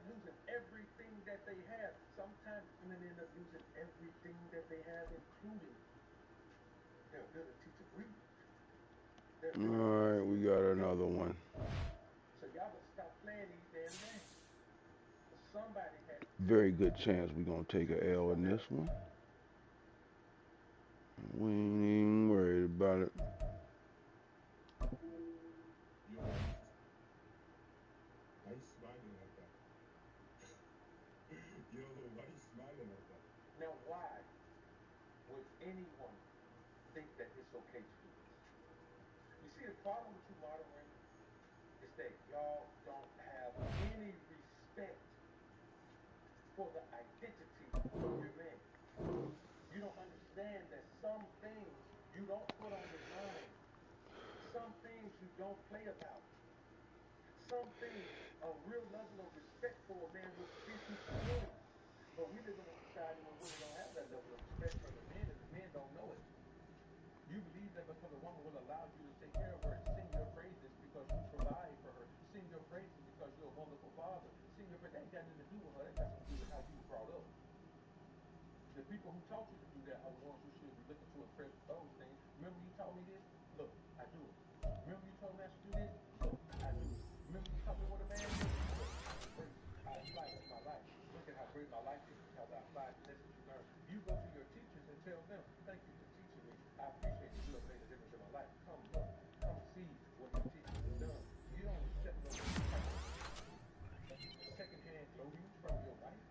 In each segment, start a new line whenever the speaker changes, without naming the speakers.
losing everything that they have. Sometimes women end up losing everything that they have, including their ability to breathe, their
All
ability to
right, we
see,
got
their
another
ability.
one.
So y'all better stop playing these damn games. Somebody has to tell
Very
you
good chance we're gonna take a L in
something
this
else.
one. We ain't even worried about it.
Yo, why you smiling like that? Yo, why you smiling like that?
Now, why would anyone think that it's okay to do this? You see, the problem with you modern women is that y'all don't have any respect for the identity of your man. You don't understand that some things you don't put on his mind. Some things you don't play about. Some things a real level of respect for a man will get you to doing. But we live in a society where women don't have that level of respect for the men, and the men don't know it. You believe that because a woman will allow you to take care of her, sing your praises because you provide for her, sing your praises because you're a wonderful father, sing your praises. That ain't got nothing to do with her. That got something to do with how you were brought up. The people who taught you to do that are the ones who should be looking to impress with those things. Remember you taught me this? Look, I do it. Remember you told me I should do this? Look, I do it. Remember you taught me what a man is? Look, I embrace it. I apply it to my life. Look at how great my life is because I applied the lessons you learned. You go to your teachers and tell them, thank you for teaching me. I appreciate it. You have made a difference in my life. Come look. Come see what your teachers have done. You don't accept no type of secondhand gloating from your wife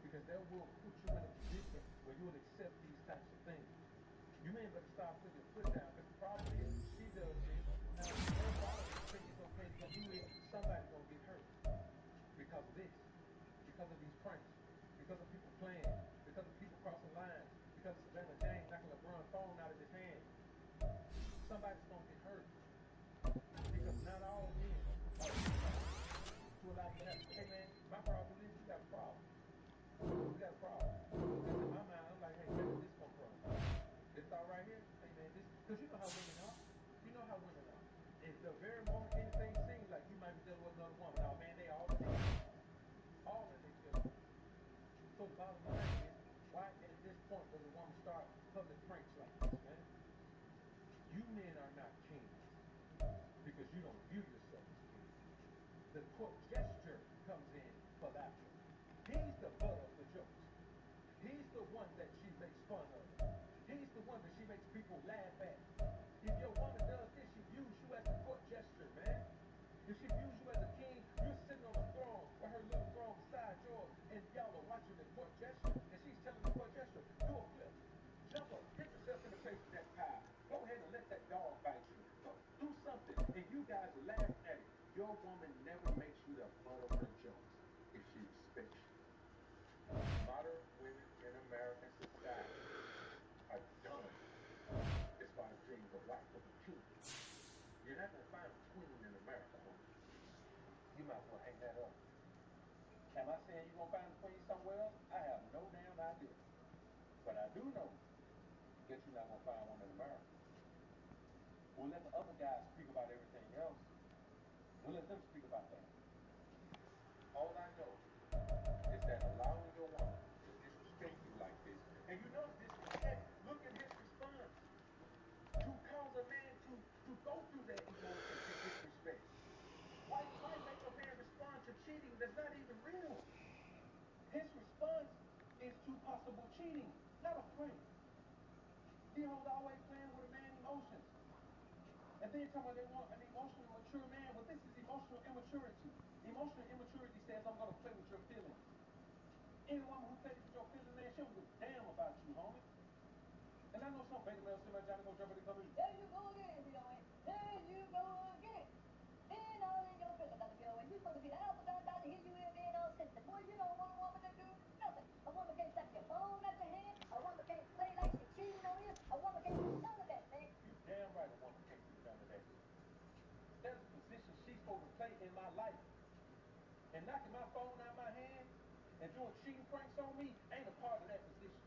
because that will put you in a position where you will accept these types of things. You may better start putting your foot down because the problem is she does this. Now her followers think it's okay to go do this. Somebody's gonna get hurt because of this, because of these pranks, because of people playing, because of people crossing lines, because of Savannah James knocking LeBron's phone out of his hand. Somebody's gonna get hurt because not all men are entitled to allow you to have. Hey man, my problem is you got a problem. We got a problem. Because in my mind, I'm like, hey, where did this come from? This all right here? Hey, man, this, because you know how women are. You know how women are. If the very moment anything seems like you might be dealing with another woman, oh man, they all in their feelings. All in their feelings. So the bottom line is, why at this point does a woman start public pranks like this, man? You men are not kings because you don't view yourself as kings. The court gesture comes in for that one. He's the butt of the jokes. He's the one that she makes fun of. He's the one that she makes people laugh at. If your woman does this, she views you as a court gesture, man. If she views you as a king, you're sitting on a throne with her little throne beside yours, and y'all are watching the court gesture, and she's telling the court gesture, do a flip, jump up, hit yourself in the face with that pie. Go ahead and let that dog bite you. Go do something, and you guys are laughing at it. Your woman never makes you the butt of her jokes if she respects you. Modern women in American society are dumb as far as being the wife of a king. You're not going to find a queen in America, homie. You might as well hang that up. Am I saying you're going to find a queen somewhere else? I have no damn idea. But I do know that you're not going to find one in America. We'll let the other guys speak about everything else. We'll let them speak about that. All I know is that allowing your woman to disrespect you like this, and you know the disrespect, look at his response. To cause a man to go through that emotion and disrespect. Why make a man respond to cheating that's not even real? His response is to possible cheating, not a prank. D-hoes always playing with a man's emotions. And then talking about they want an emotionally mature man. Well, this is emotional immaturity. Emotional immaturity says I'm gonna play with your feelings. Any woman who plays with your feelings, man, she don't give a damn about you, homie. And I know some beta males sit like Johnny go jump in the company. There you go again, B.O.A. There you go again. Being all in your feelings, Dr. B.O.A. You're supposed to be the alpha dog, Dr. Here you is being all sensitive. Boy, you don't want a woman to do nothing. A woman can't slap your phone at your hand. A woman can't play like she's cheating on you. A woman can't do none of that, man. You damn right a woman can't do none of that. That's a position she's supposed to play in my life. And knocking my phone out of my hand and doing cheating pranks on me ain't a part of that position.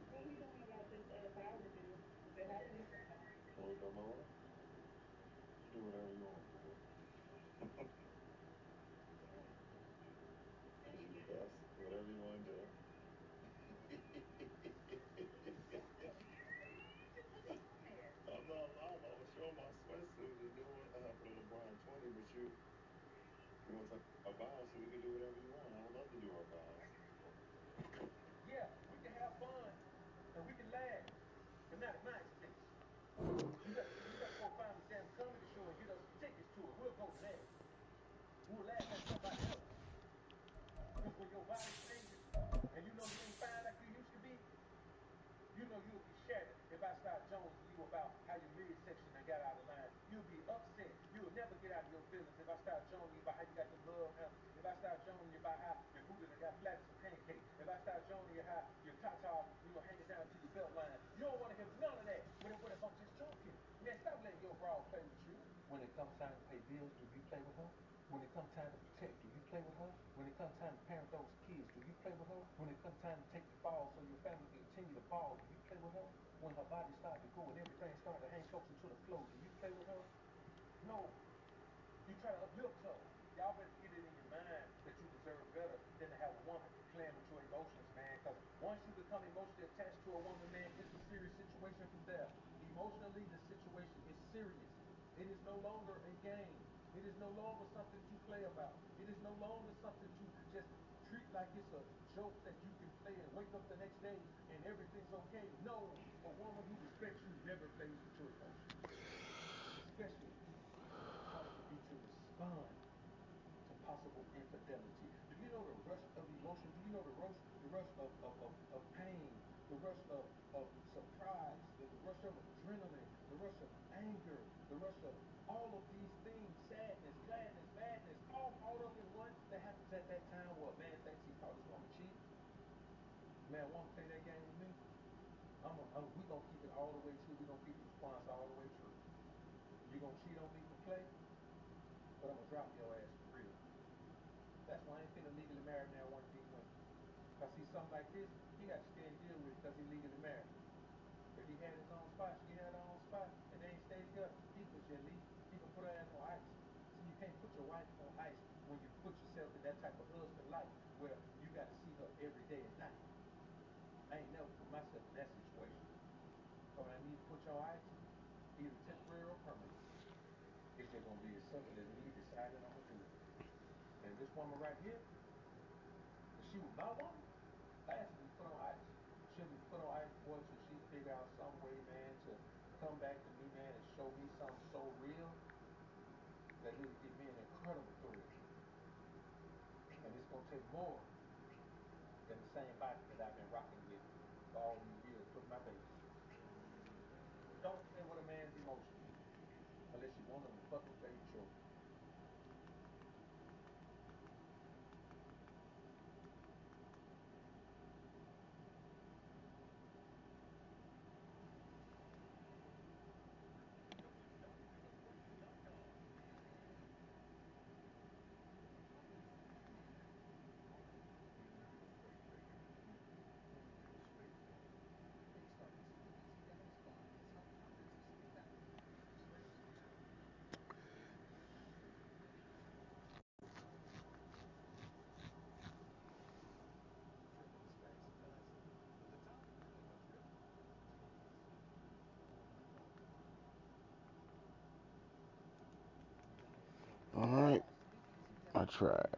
What are we doing about this power bill? Is it happening?
Can we go lower? Do whatever
You want a bar so we can do whatever you want. I would love to do our bars.
Yeah, we can have fun and we can laugh, but not at my expense. You got to go find a damn comedy show and get us some tickets to it. We'll go to that. We'll laugh at somebody else. Because when your body changes and you know you ain't fine like you used to be, you know you'll be shattered if I start jonesing you about how your midsection done got out of line. You'll be upset. You'll never get out of your feelings if I start jonesing you about how you got the love handle. If I start jonesing you about how your booty done got flat as a pancake. If I start jonesing you how your tata, hanging down to your belt line. You don't want to hear none of that. What if I'm just joking? Man, stop letting your bra play with you. When it comes time to pay bills, do you play with her? When it comes time to protect, do you play with her? When it comes time to parent those kids, do you play with her? When it comes time to take the fall so your family can continue to ball, do you play with her? When her body started to go and everything started to hang closer to the floor, do you play with her? No. You try to uplift her. Y'all better get it in your mind that you deserve better than to have a woman playing with your emotions, man. Because once you become emotionally attached to a woman, man, it's a serious situation from there. Emotionally, the situation is serious. It is no longer a game. It is no longer something to play about. It is no longer something to just treat like it's a joke that you can play and wake up the next day and everything's okay. No, a woman who respects you never plays with your emotions. Especially when it comes for you to respond to possible infidelity. Do you know the rush of emotion? Do you know the rush of pain, the rush of surprise, the rush of adrenaline, the rush of anger, the rush of all of these things, sadness, gladness, madness, all caught up in one that happens at that time where a man thinks he caught his woman cheating. Man, want to play that game with me? We gonna keep it all the way true. We gonna keep the response all the way true. You gonna cheat on me for play, but I'm gonna drop your ass for real. That's why I ain't finna legally marry now one of these women. If I see something like this, he got to stay and deal with it because he legally married. If he had his own spot, she had her own spot, and they ain't stay together, he put you at least, he can put her ass on ice. See, you can't put your wife on ice when you put yourself in that type of husband life where you got to see her every day and night. I ain't never put myself in that situation. So when I need to put you on ice, either temporary or permanent, it's just gonna be as simple as me deciding I'm gonna do it. And this woman right here, if she was my woman, I asked her to be put on ice. She'll be put on ice, boy, till she figure out some way, man, to come back to me, man, and show me something so real that it'll give me an incredible thrill. And it's gonna take more than the same body that I've been rocking with for all these years, putting my babies. Don't play with a man's emotions unless you want him to fucking play with yours.
Alright, I tried.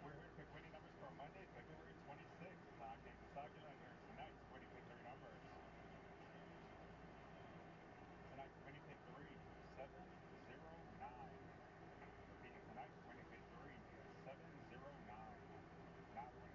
We're here to pick winning numbers for Monday, February 26th. Clock games and stock your letters. Tonight's winning pick three numbers. Tonight's winning pick three, 709. Repeating tonight's winning pick three, 709. Now the winning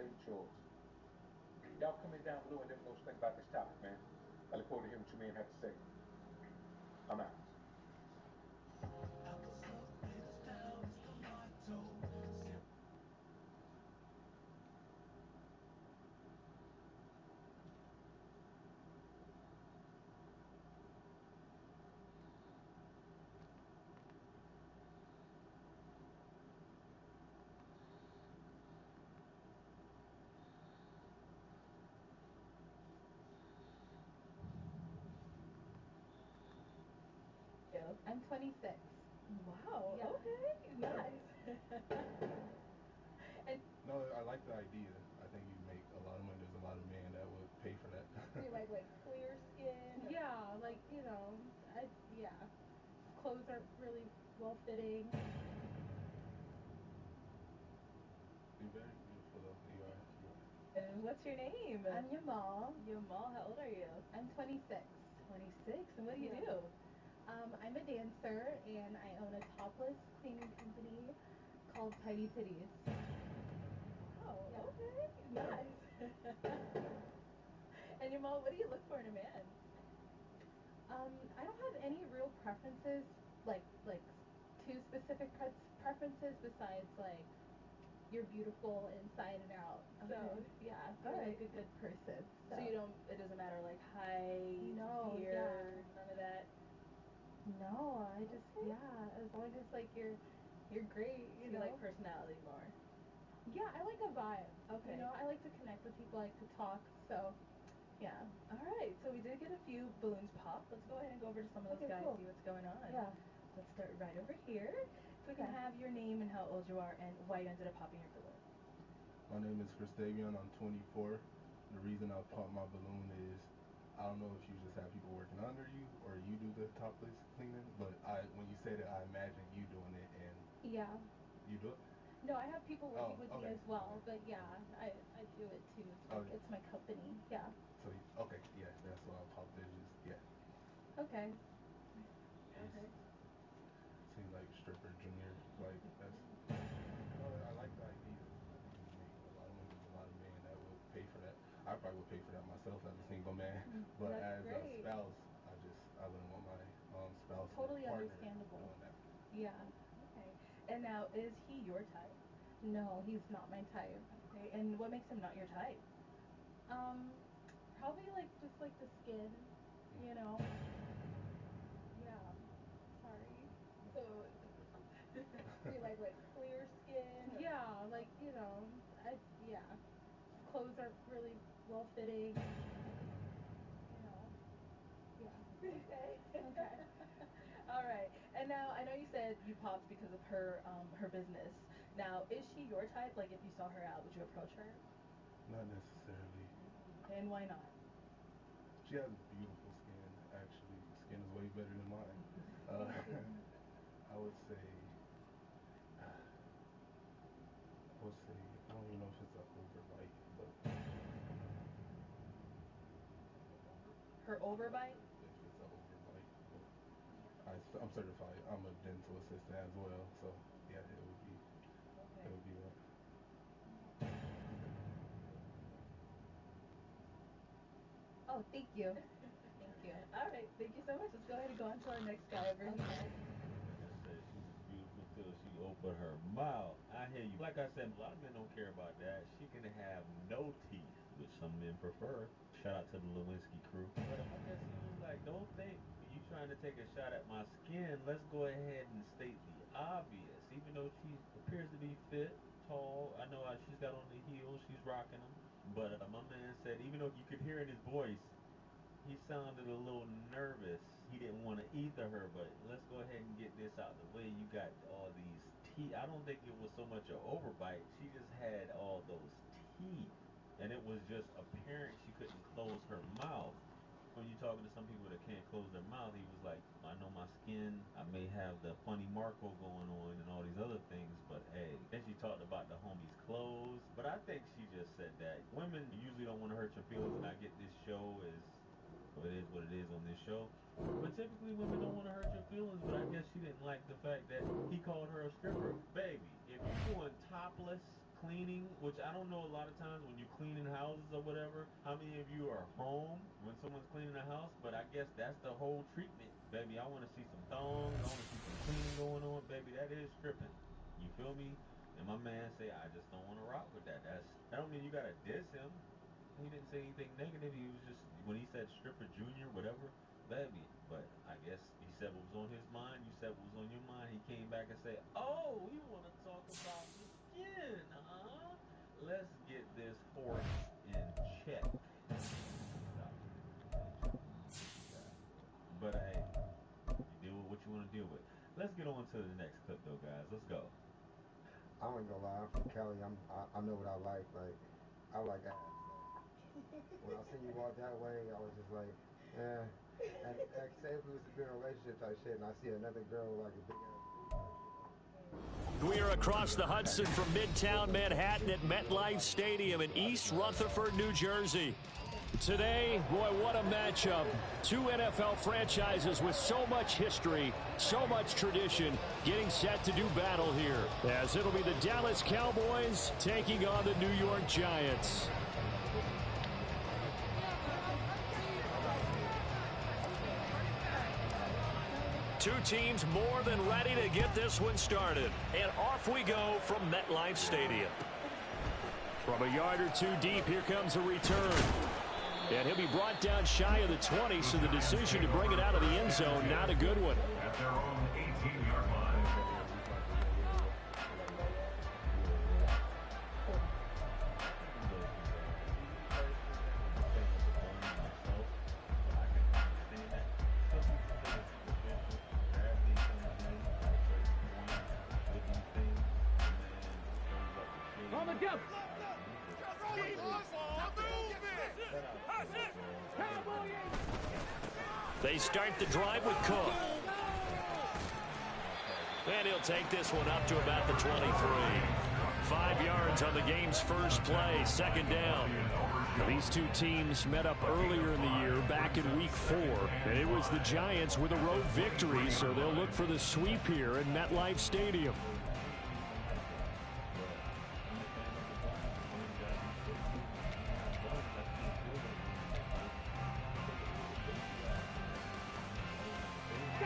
make chores. Y'all comment down below and let me know what you think about this topic, man. I look forward to hearing what you men have to say. I'm out.
I'm 26.
Wow.
Yeah.
Okay. Nice.
And
No, I like the idea. I think you make a lot of money. There's a lot of men that would pay for that.
Do you like clear skin? Or?
yeah, yeah. Clothes are really well fitting.
You're very beautiful though. You are. You are.
And what's your name?
I'm Yamal.
Yamal. How old are you?
I'm 26.
26. And what do you
Yeah.
do?
I'm a dancer and I own a topless cleaning company called Tidy Titties.
Wow.
Yeah.
Okay. Nice. And Yamal, what do you look for in a man?
I don't have any real preferences, like two specific preferences besides you're beautiful inside and out. So
Okay.
yeah,
All
you're
right.
like a good person.
So you don't. It doesn't matter height,
No,
beard, none of that.
No, I just
Okay.
yeah, as long as you're great,
So you like personality more.
Yeah, I like a vibe.
Okay.
I like to connect with people, I like to talk. So, yeah.
All right. So we did get a few balloons popped. Let's go ahead and go over to some of those
Okay,
guys,
cool.
see what's going on.
Yeah.
Let's start right over here. If we can
Okay.
have your name and how old you are and why you ended up popping your balloon.
My name is Christavion. I'm 24. The reason I pop my balloon is I don't know if you just have people working under you or you do the topless cleaning, but when you said it, I imagine you doing it and
Yeah.
you do it.
No, I have people working
Oh,
with me
okay.
as well,
Okay.
but yeah, I do it too.
Oh, yeah.
It's my company. Yeah.
So okay, yeah, that's why I popped it. Just yeah,
Okay.
Okay.
seems like stripper junior. Like that's no, I like the idea. I think you make a lot of money. There's a lot of men that would pay for that. I probably would pay for that myself as a single man, but
That's
as a
great.
spouse, I wouldn't want my spouse or
Totally
partner
understandable.
doing that.
Yeah.
Okay. And now, is he your type?
No, he's not my type.
Okay. And what makes him not your type?
Um, Probably just like the skin, you know. Yeah. Sorry.
So, do you like clear skin? Or?
Yeah, yeah. Clothes are really well fitting. Yeah.
Okay.
Okay.
All right. And now I know you said you popped because of her business. Now, is she your type? Like, if you saw her out, would you approach her?
Not necessarily.
Okay. And why not?
She has beautiful skin. Actually, skin is way better than mine. Uh,
Thank you.
I would say, I don't even know if it's an overbite, but
Her
I'm not
overbite?
sure if it's an overbite. But I'm certified. I'm a dental assistant as well, so yeah,
Okay.
it would be that.
Oh, thank you. Thank you.
All right. Thank you so much. Let's go ahead and go on to our next guy over
Okay.
here.
cleaning, which I don't know a lot of times when you're cleaning houses or whatever, how many of you are home when someone's cleaning a house, but I guess that's the whole treatment, baby. I want to see some thongs, I want to see some cleaning going on, baby. That is stripping. You feel me? And my man say, I just don't want to rock with that. That don't mean you got to diss him. He didn't say anything negative. He was just, when he said stripper junior, whatever, baby. But I guess he said what was on his mind. You said what was on your mind. He came back and said, oh, you want to talk about the skin, huh? Let's get this horse in check. But hey, you deal with what you want to deal with. Let's get on to the next clip, though, guys. Let's go.
I ain't gonna lie, I'm from Cali. I know what I like. Like, I like ass. When I seen you walk that way, I was just like, yeah. And say if we was to be in a relationship type shit, and I see another girl with like a big ass.
We are across the Hudson from Midtown Manhattan at MetLife Stadium in East Rutherford, New Jersey. Today, boy, what a matchup. Two NFL franchises with so much history, so much tradition, getting set to do battle here, as it'll be the Dallas Cowboys taking on the New York Giants. Two teams more than ready to get this one started. And off we go from MetLife Stadium. From a yard or two deep, here comes a return. And he'll be brought down shy of the 20, so the decision to bring it out of the end zone, not a good one.
At their own 18-yard line.
They start the drive with Cook. And he'll take this one up to about the 23. 5 yards on the game's first play, second down. These two teams met up earlier in the year, back in week 4. And it was the Giants with a road victory, so they'll look for the sweep here at MetLife Stadium.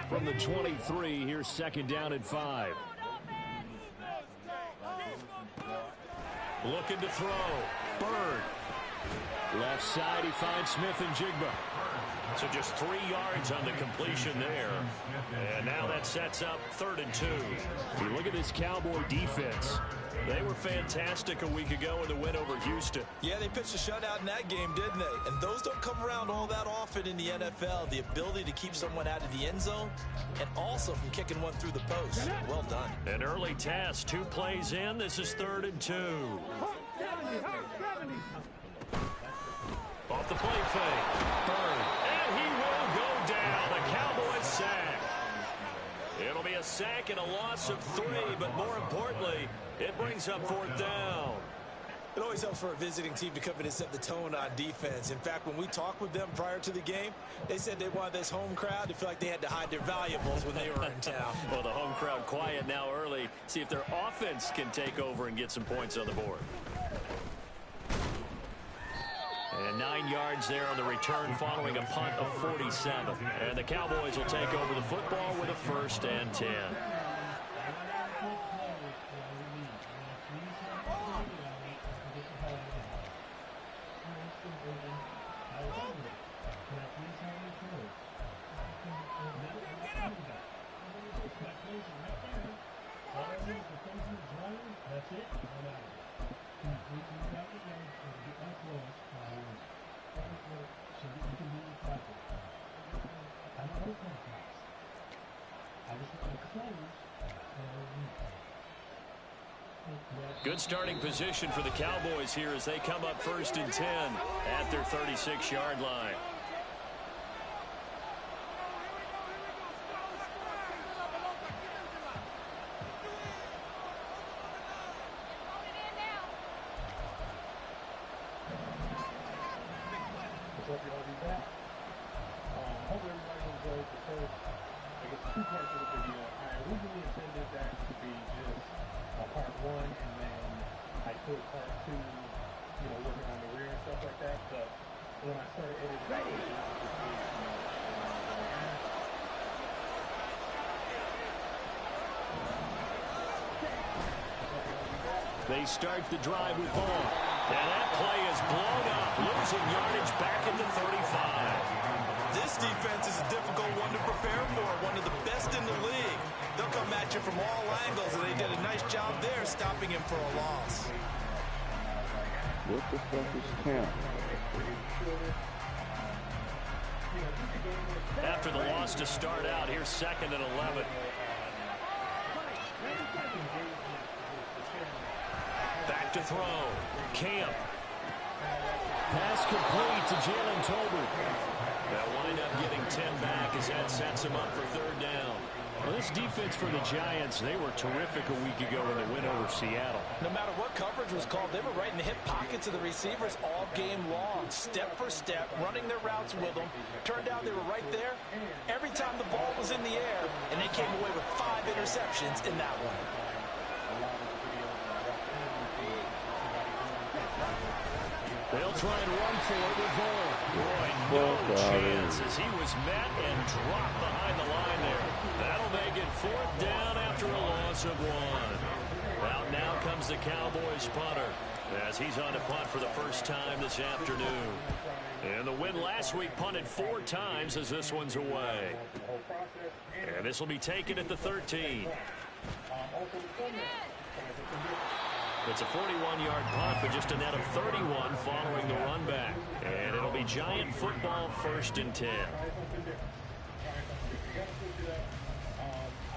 From the 23, here's second down and 5. Looking to throw. Bird. Left side, he finds Smith and Jigba. So just 3 yards on the completion there. And now that sets up 3rd and 2. You look at this Cowboy defense. They were fantastic a week ago in the win over Houston.
Yeah, they pitched a shutout in that game, didn't they? And those don't come around all that often in the NFL. The ability to keep someone out of the end zone and also from kicking one through the post. Well done.
An early task, 2 plays in. This is 3rd and 2. Off the play fake. Bird. And he will go down. The Cowboys sack. It'll be a sack and a loss of 3, but more importantly, it brings up 4th down.
It always helps for a visiting team to come in and set the tone on defense. In fact, when we talked with them prior to the game, they said they wanted this home crowd to feel like they had to hide their valuables when they were in town.
Well, the home crowd quiet now early. See if their offense can take over and get some points on the board. And 9 yards there on the return following a punt of 47. And the Cowboys will take over the football with a 1st and 10. Good starting position for the Cowboys here as they come up 1st and 10 at their 36-yard line.
What's up, y'all? Be back. Hope everybody enjoyed the first, I guess, 2 parts of the video. I originally intended that to be just part 1 and then I took part to, working on the rear and stuff like that. But when I started editing,
They start the drive with ball. And that play is blown up, losing yardage back at the 35.
This defense is a difficult one to prepare for, one of the best in the league. They'll come at you from all angles, and they did a nice job there stopping him for a loss.
What the fuck is Camp?
After the loss to start out, here's 2nd and 11. Back to throw. Camp. Pass complete to Jalen Tolbert. They'll wind up getting 10 back as that sets him up for 3rd down. Well, this defense for the Giants, they were terrific a week ago in the win over Seattle.
No matter what coverage was called, they were right in the hip pockets of the receivers all game long, step for step, running their routes with them. Turned out they were right there every time the ball was in the air, and they came away with 5 interceptions in that one.
They'll try and run for it with Vaughn. Boy, no chance as he was met and dropped behind the line there. That'll make it 4th down after a loss of 1. Out now comes the Cowboys punter as he's on to punt for the first time this afternoon. And the win last week punted 4 times as this one's away. And this will be taken at the 13. It's a 41-yard punt, but just a net of 31 following the run back. And it'll be Giant football 1st and 10.
I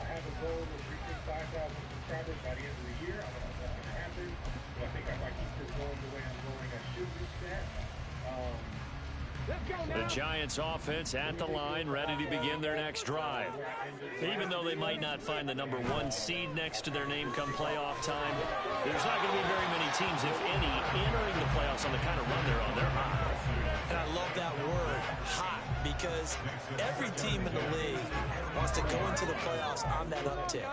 have a goal of reaching 5,000 subscribers by the end of the year. I don't know if that's going to happen, but I think if I keep this going the way I'm going, I should reach that.
The Giants offense at the line, ready to begin their next drive. Even though they might not find the number 1 seed next to their name come playoff time, there's not going to be very many teams, if any, entering the playoffs on the kind of run they're on. They're hot.
And I love that word, hot, because every team in the league wants to go into the playoffs on that uptick.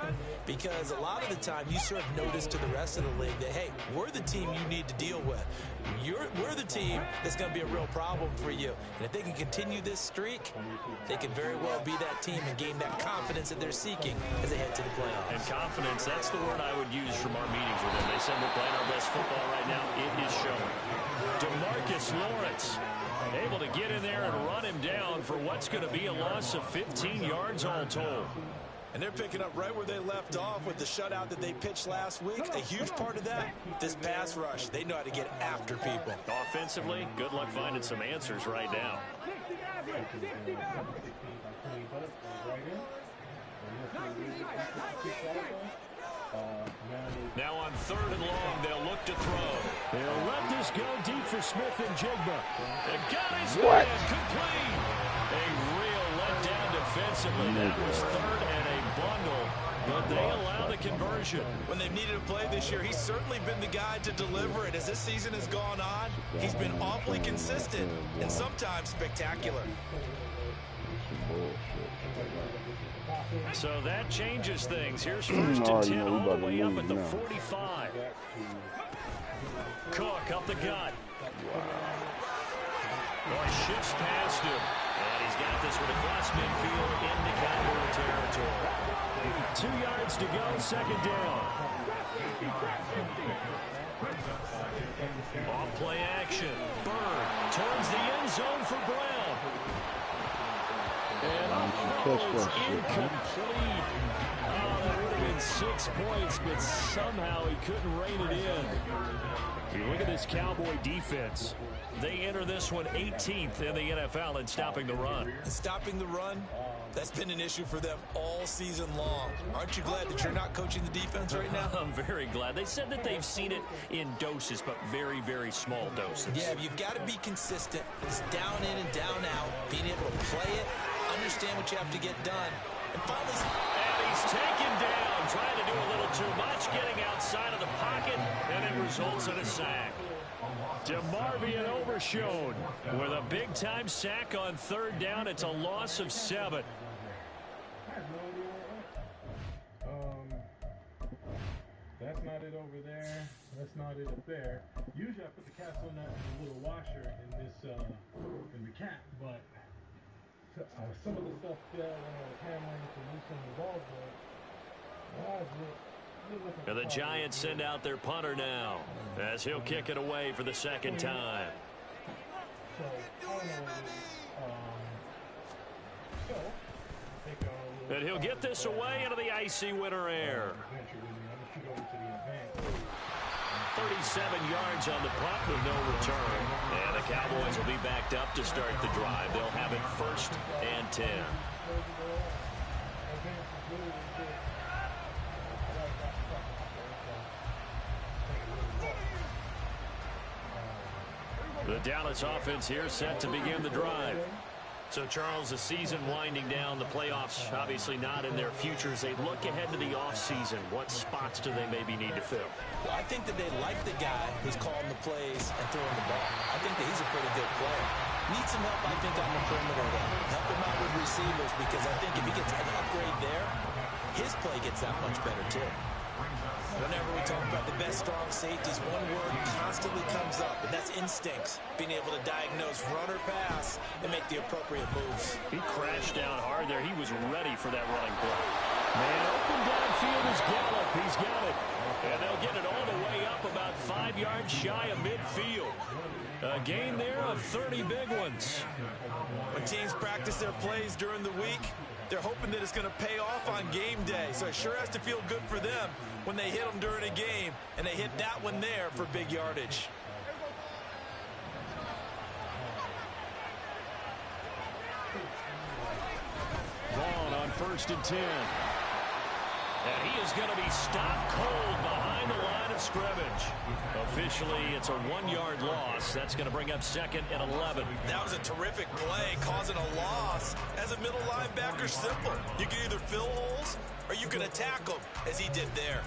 Because a lot of the time you serve notice to the rest of the league that, hey, we're the team you need to deal with. We're the team that's going to be a real problem for you. And if they can continue this streak, they can very well be that team and gain that confidence that they're seeking as they head to the playoffs.
And confidence, that's the word I would use from our meetings with them. They said we're playing our best football right now. It is showing. DeMarcus Lawrence able to get in there and run him down for what's going to be a loss of 15 yards all told.
And they're picking up right where they left off with the shutout that they pitched last week. A huge part of that, this pass rush. They know how to get after people.
Offensively, good luck finding some answers right now. Now on 3rd and long, they'll look to throw. They'll let this go deep for Smith and Jigba. They got his man complete. A real letdown defensively. That was 3rd and a bundle, but they allow the conversion.
When they've needed a play this year, he's certainly been the guy to deliver it. As this season has gone on, he's been awfully consistent and sometimes spectacular.
So that changes things. Here's 1st and 10 all the way up at the 45. Cook up the gut. Boy, shifts past him. And he's got this one across midfield into Cowboy territory. 2 yards to go, 2nd down. Off play action. Bird turns the end zone for Brown. And it's incomplete. Oh, that would have been 6 points, but somehow he couldn't rein it in. You look at this Cowboy defense. They enter this one 18th in the NFL in stopping the run.
Stopping the run, that's been an issue for them all season long. Aren't you glad that you're not coaching the defense right now?
I'm very glad. They said that they've seen it in doses, but very, very small doses.
Yeah, you've got to be consistent. It's down in and down out. Being able to play it, understand what you have to get done. And finally,
and he's taken down, trying to do a little too much, getting outside of the pocket, and it results in a sack. DeMarvion Overshone with a big-time sack on 3rd down. It's a loss of 7.
That's not it over there.
That's not it up there. Usually I put the cast on that little washer in this in the cap, but some of the stuff fell when I was hammering to loosen the ball joint.
And the Giants send out their punter now as he'll kick it away for the second time. And he'll get this away into the icy winter air. 37 yards on the punt with no return. And the Cowboys will be backed up to start the drive. They'll have it 1st and 10. The Dallas offense here set to begin the drive. So, Charles, the season winding down, the playoffs obviously not in their futures. They look ahead to the offseason. What spots do they maybe need to fill?
Well, I think that they like the guy who's calling the plays and throwing the ball. I think that he's a pretty good player. Needs some help, I think, on the perimeter, though. Help him out with receivers, because I think if he gets an upgrade there, his play gets that much better, too. Whenever we talk about the best strong safeties, one word constantly comes up, and that's instincts. Being able to diagnose run or pass and make the appropriate moves.
He crashed down hard there. He was ready for that running play. Man, open downfield is Gallup. He's got it. And they'll get it all the way up about 5 yards shy of midfield. A gain there of 30 big ones.
When teams practice their plays during the week, they're hoping that it's going to pay off on game day. So it sure has to feel good for them when they hit them during a game, and they hit that one there for big yardage.
Vaughn on 1st and 10. And he is going to be stopped cold behind the line of scrimmage. Officially, it's a 1-yard loss. That's going to bring up 2nd and 11.
That was a terrific play, causing a loss. As a middle linebacker, simple. You can either fill holes or you can attack them, as he did there.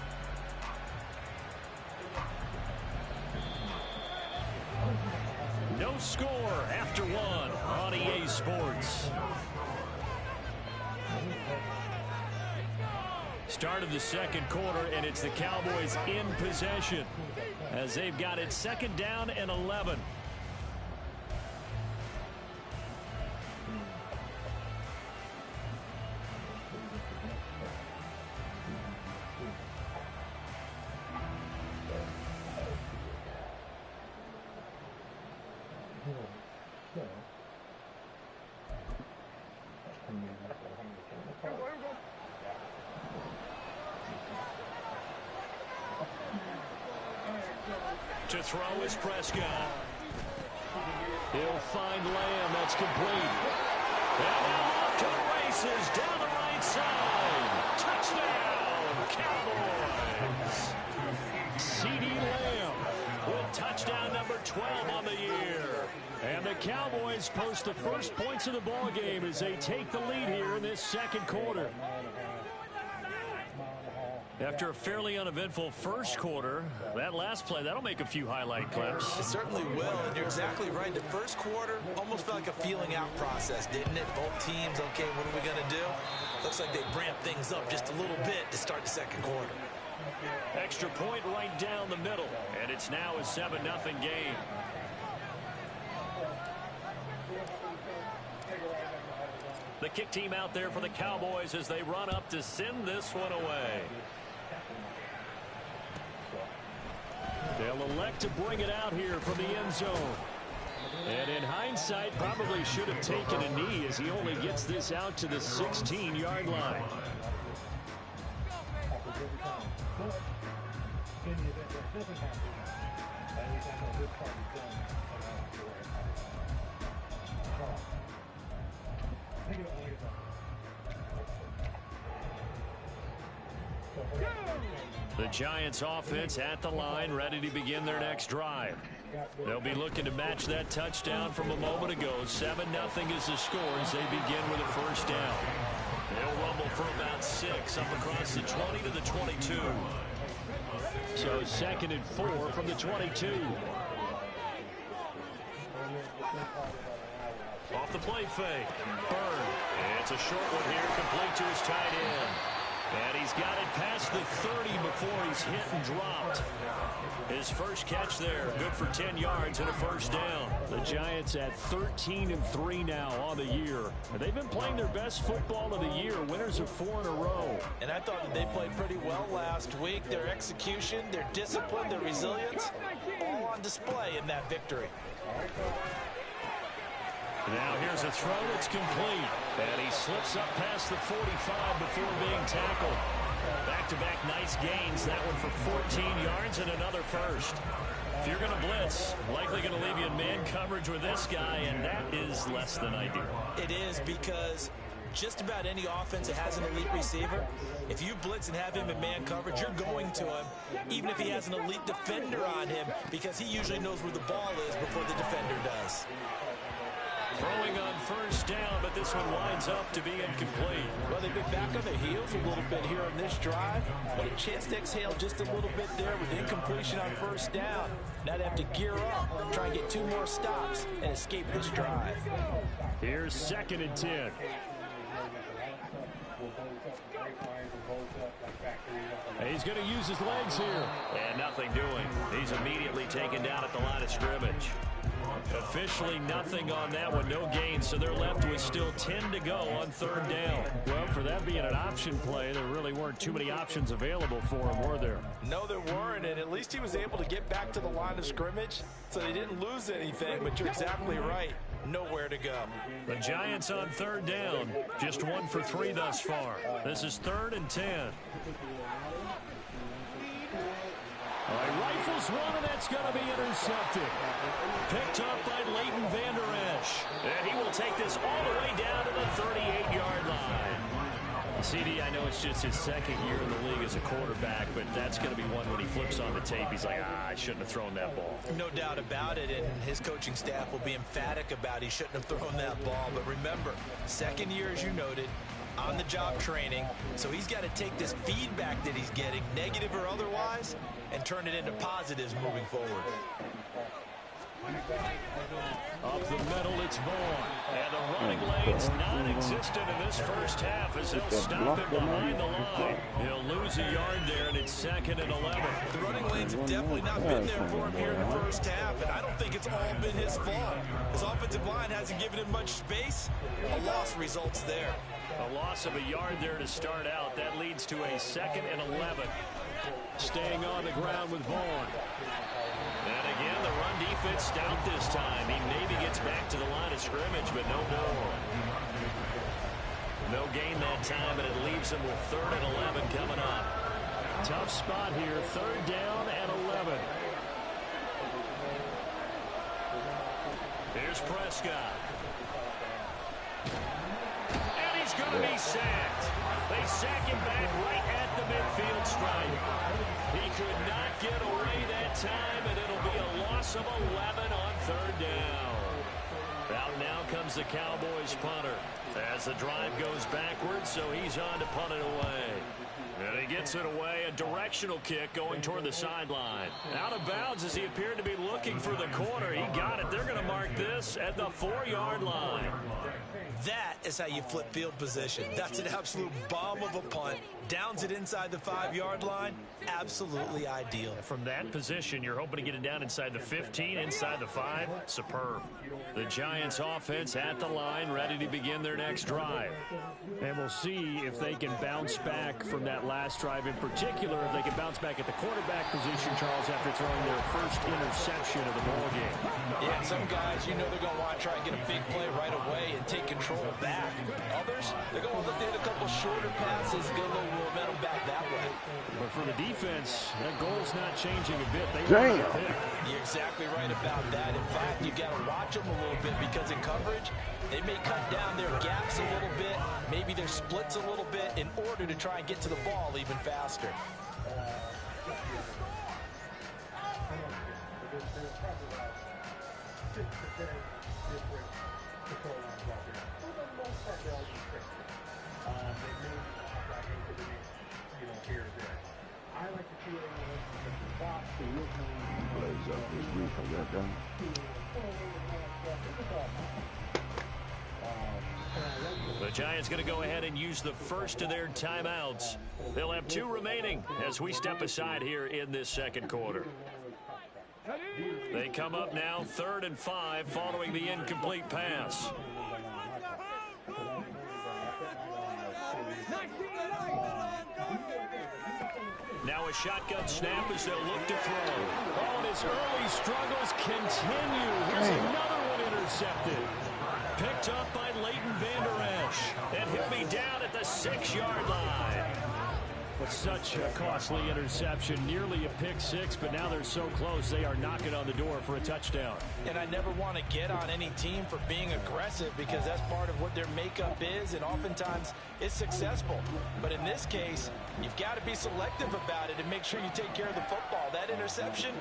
No score after 1 on EA Sports. Start of the second quarter, and it's the Cowboys in possession as they've got it 2nd down and 11. To throw is Prescott. He'll find Lamb. That's complete. And now off to the races down the right side. Touchdown, Cowboys. CeeDee Lamb with touchdown number 12 on the year. And the Cowboys post the first points of the ball game as they take the lead here in this second quarter. After a fairly uneventful first quarter, that last play, that'll make a few highlight clips.
It certainly will, and you're exactly right. The first quarter almost felt like a feeling out process, didn't it? Both teams, okay, what are we going to do? Looks like they ramped things up just a little bit to start the second quarter.
Extra point right down the middle, and it's now a 7-0 game. The kick team out there for the Cowboys as they run up to send this one away. They'll elect to bring it out here from the end zone. And in hindsight, probably should have taken a knee as he only gets this out to the 16-yard line. The Giants offense at the line, ready to begin their next drive. They'll be looking to match that touchdown from a moment ago. 7-0 is the score as they begin with a first down. They'll rumble for about 6 up across the 20 to the 22. So 2nd and 4 from the 22. Off the play fake. Bird. It's a short one here, complete to his tight end. And he's got it past the 30 before he's hit and dropped. His first catch there, good for 10 yards and a first down. The Giants at 13-3 now on the year. And they've been playing their best football of the year, winners of 4 in a row.
And I thought that they played pretty well last week. Their execution, their discipline, their resilience, all on display in that victory.
Now here's a throw that's complete. And he slips up past the 45 before being tackled. Back-to-back nice gains. That one for 14 yards and another first. If you're going to blitz, likely going to leave you in man coverage with this guy, and that is less than ideal.
It is, because just about any offense that has an elite receiver, if you blitz and have him in man coverage, you're going to him, even if he has an elite defender on him, because he usually knows where the ball is before the defender does.
Throwing on first down, but this one winds up to be incomplete.
Well, they've been back on their heels a little bit here on this drive, but a chance to exhale just a little bit there with incompletion on first down. Now they have to gear up, try and get 2 more stops, and escape this drive.
Here's 2nd and 10. He's going to use his legs here. And nothing doing. He's immediately taken down at the line of scrimmage. Officially nothing on that one, no gain, so they're left with still 10 to go on 3rd down. Well, for that being an option play, there really weren't too many options available for him, were there?
No, there weren't, and at least he was able to get back to the line of scrimmage, so they didn't lose anything, but you're exactly right. Nowhere to go.
The Giants on 3rd down, just 1 for 3 thus far. This is 3rd and 10. All right, rifles one, and that's going to be intercepted. Picked up by Leighton Vander Esch. And he will take this all the way down to the 38-yard line. CD, I know it's just his 2nd year in the league as a quarterback, but that's going to be one when he flips on the tape. He's like, I shouldn't have thrown that ball.
No doubt about it, and his coaching staff will be emphatic about he shouldn't have thrown that ball. But remember, 2nd year, as you noted, on-the-job training, so he's got to take this feedback that he's getting, negative or otherwise, and turn it into positives moving forward.
Up the middle, it's Vaughn. And the running lane's non-existent in this first half as they'll stop him behind the line. He'll lose a yard there, and it's 2nd and 11.
The running lanes have definitely not been there for him here in the first half, and I don't think it's all been his fault. His offensive line hasn't given him much space. A loss results there.
A loss of a yard there to start out. That leads to a 2nd and 11. Staying on the ground with Vaughn. And again, the run defense stout this time. He maybe gets back to the line of scrimmage, but no more. No gain that time, and it leaves him with 3rd and 11 coming up. Tough spot here, 3rd down and 11. Here's Prescott. And he's going to be sacked. They sack him back right at the midfield stripe. He could not get away that time, and it'll be a loss of 11 on 3rd down. Out now comes the Cowboys punter as the drive goes backwards, so he's on to punt it away. And he gets it away, a directional kick going toward the sideline. Out of bounds as he appeared to be looking for the corner. He got it. They're going to mark this at the 4-yard line.
That is how you flip field position. That's an absolute bomb of a punt. Downs it inside the 5-yard line. Absolutely ideal.
From that position, you're hoping to get it down inside the 15, inside the 5. Superb. The Giants offense at the line, ready to begin their next drive. And we'll see if they can bounce back from that last drive, in particular, if they can bounce back at the quarterback position, Charles, after throwing their first interception of the ballgame.
Yeah, some guys, you know they're going to want to try and get a big play right away and take control back. Others, they're going to look to hit a couple shorter passes, get a little momentum back that way.
But for the defense, that goal's not changing a bit. They
Damn.
want to pick.
You're exactly right about that. In fact, you got to watch them a little bit because in coverage, they may cut down their gaps a little bit, maybe their splits a little bit in order to try and get to the ball even faster.
Blaze up this week, I got done.
The The Giants going to go ahead and use the first of their timeouts. They'll have 2 remaining as we step aside here in this second quarter. They come up now 3rd and 5 following the incomplete pass. Now a shotgun snap as they'll look to throw. Oh, and his early struggles continue. Here's another one intercepted. Picked up by Leighton Vander Esch. And he'll be down at the 6-yard line. With such a costly interception, nearly a pick six, but now they're so close they are knocking on the door for a touchdown.
And I never want to get on any team for being aggressive because that's part of what their makeup is, and oftentimes it's successful. But in this case, you've got to be selective about it and make sure you take care of the football. That interception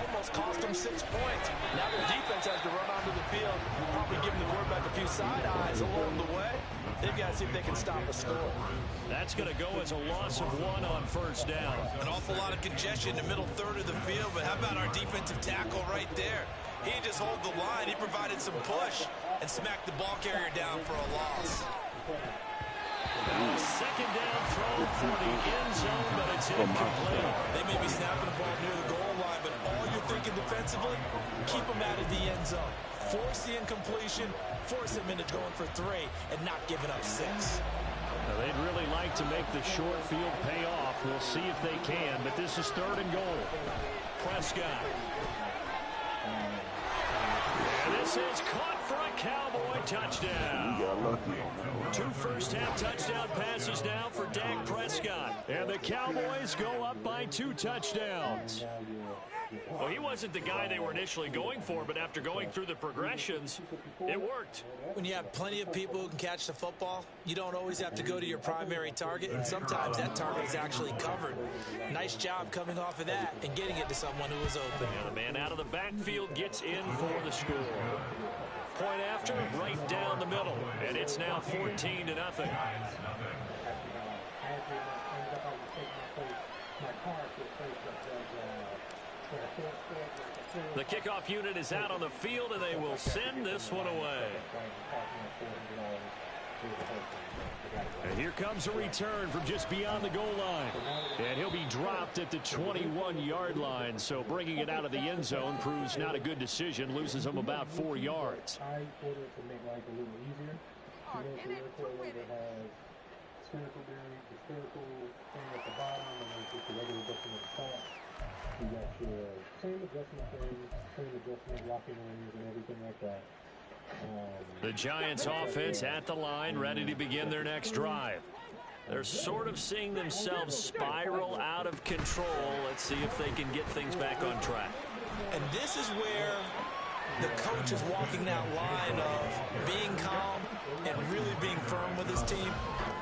almost cost them 6 points. Now their defense has to run onto the field, probably giving the quarterback a few side eyes along the way. They've got to see if they can stop a score.
That's going to go as a loss of 1 on first down.
An awful lot of congestion in the middle third of the field, but how about our defensive tackle right there? He just hold the line. He provided some push and smacked the ball carrier down for a loss.
Second down throw for the end zone, but it's incomplete.
They may be snapping the ball near the goal line, but all you're thinking defensively, keep them out of the end zone. Force the incompletion, force them into going for 3 and not giving up 6.
Now, they'd really like to make the short field pay off. We'll see if they can, but this is 3rd and goal. Prescott. And this is caught for a Cowboy touchdown. 2 first-half touchdown passes now for Dak Prescott. And the Cowboys go up by 2 touchdowns. Well, he wasn't the guy they were initially going for, but after going through the progressions, it worked.
When you have plenty of people who can catch the football, you don't always have to go to your primary target, and sometimes that target is actually covered. Nice job coming off of that and getting it to someone who was open.
And the man out of the backfield gets in for the score. Point after, right down the middle, and it's now 14-0. The kickoff unit is out on the field, and they will send this one away. And here comes a return from just beyond the goal line. And he'll be dropped at the 21-yard line, so bringing it out of the end zone proves not a good decision, loses him about 4 yards.
You got your same adjustment things, same adjustment locking rings and everything like that.
The Giants offense at the line, ready to begin their next drive. They're sort of seeing themselves spiral out of control. Let's see if they can get things back on track.
And this is where the coach is walking that line of being calm and really being firm with his team.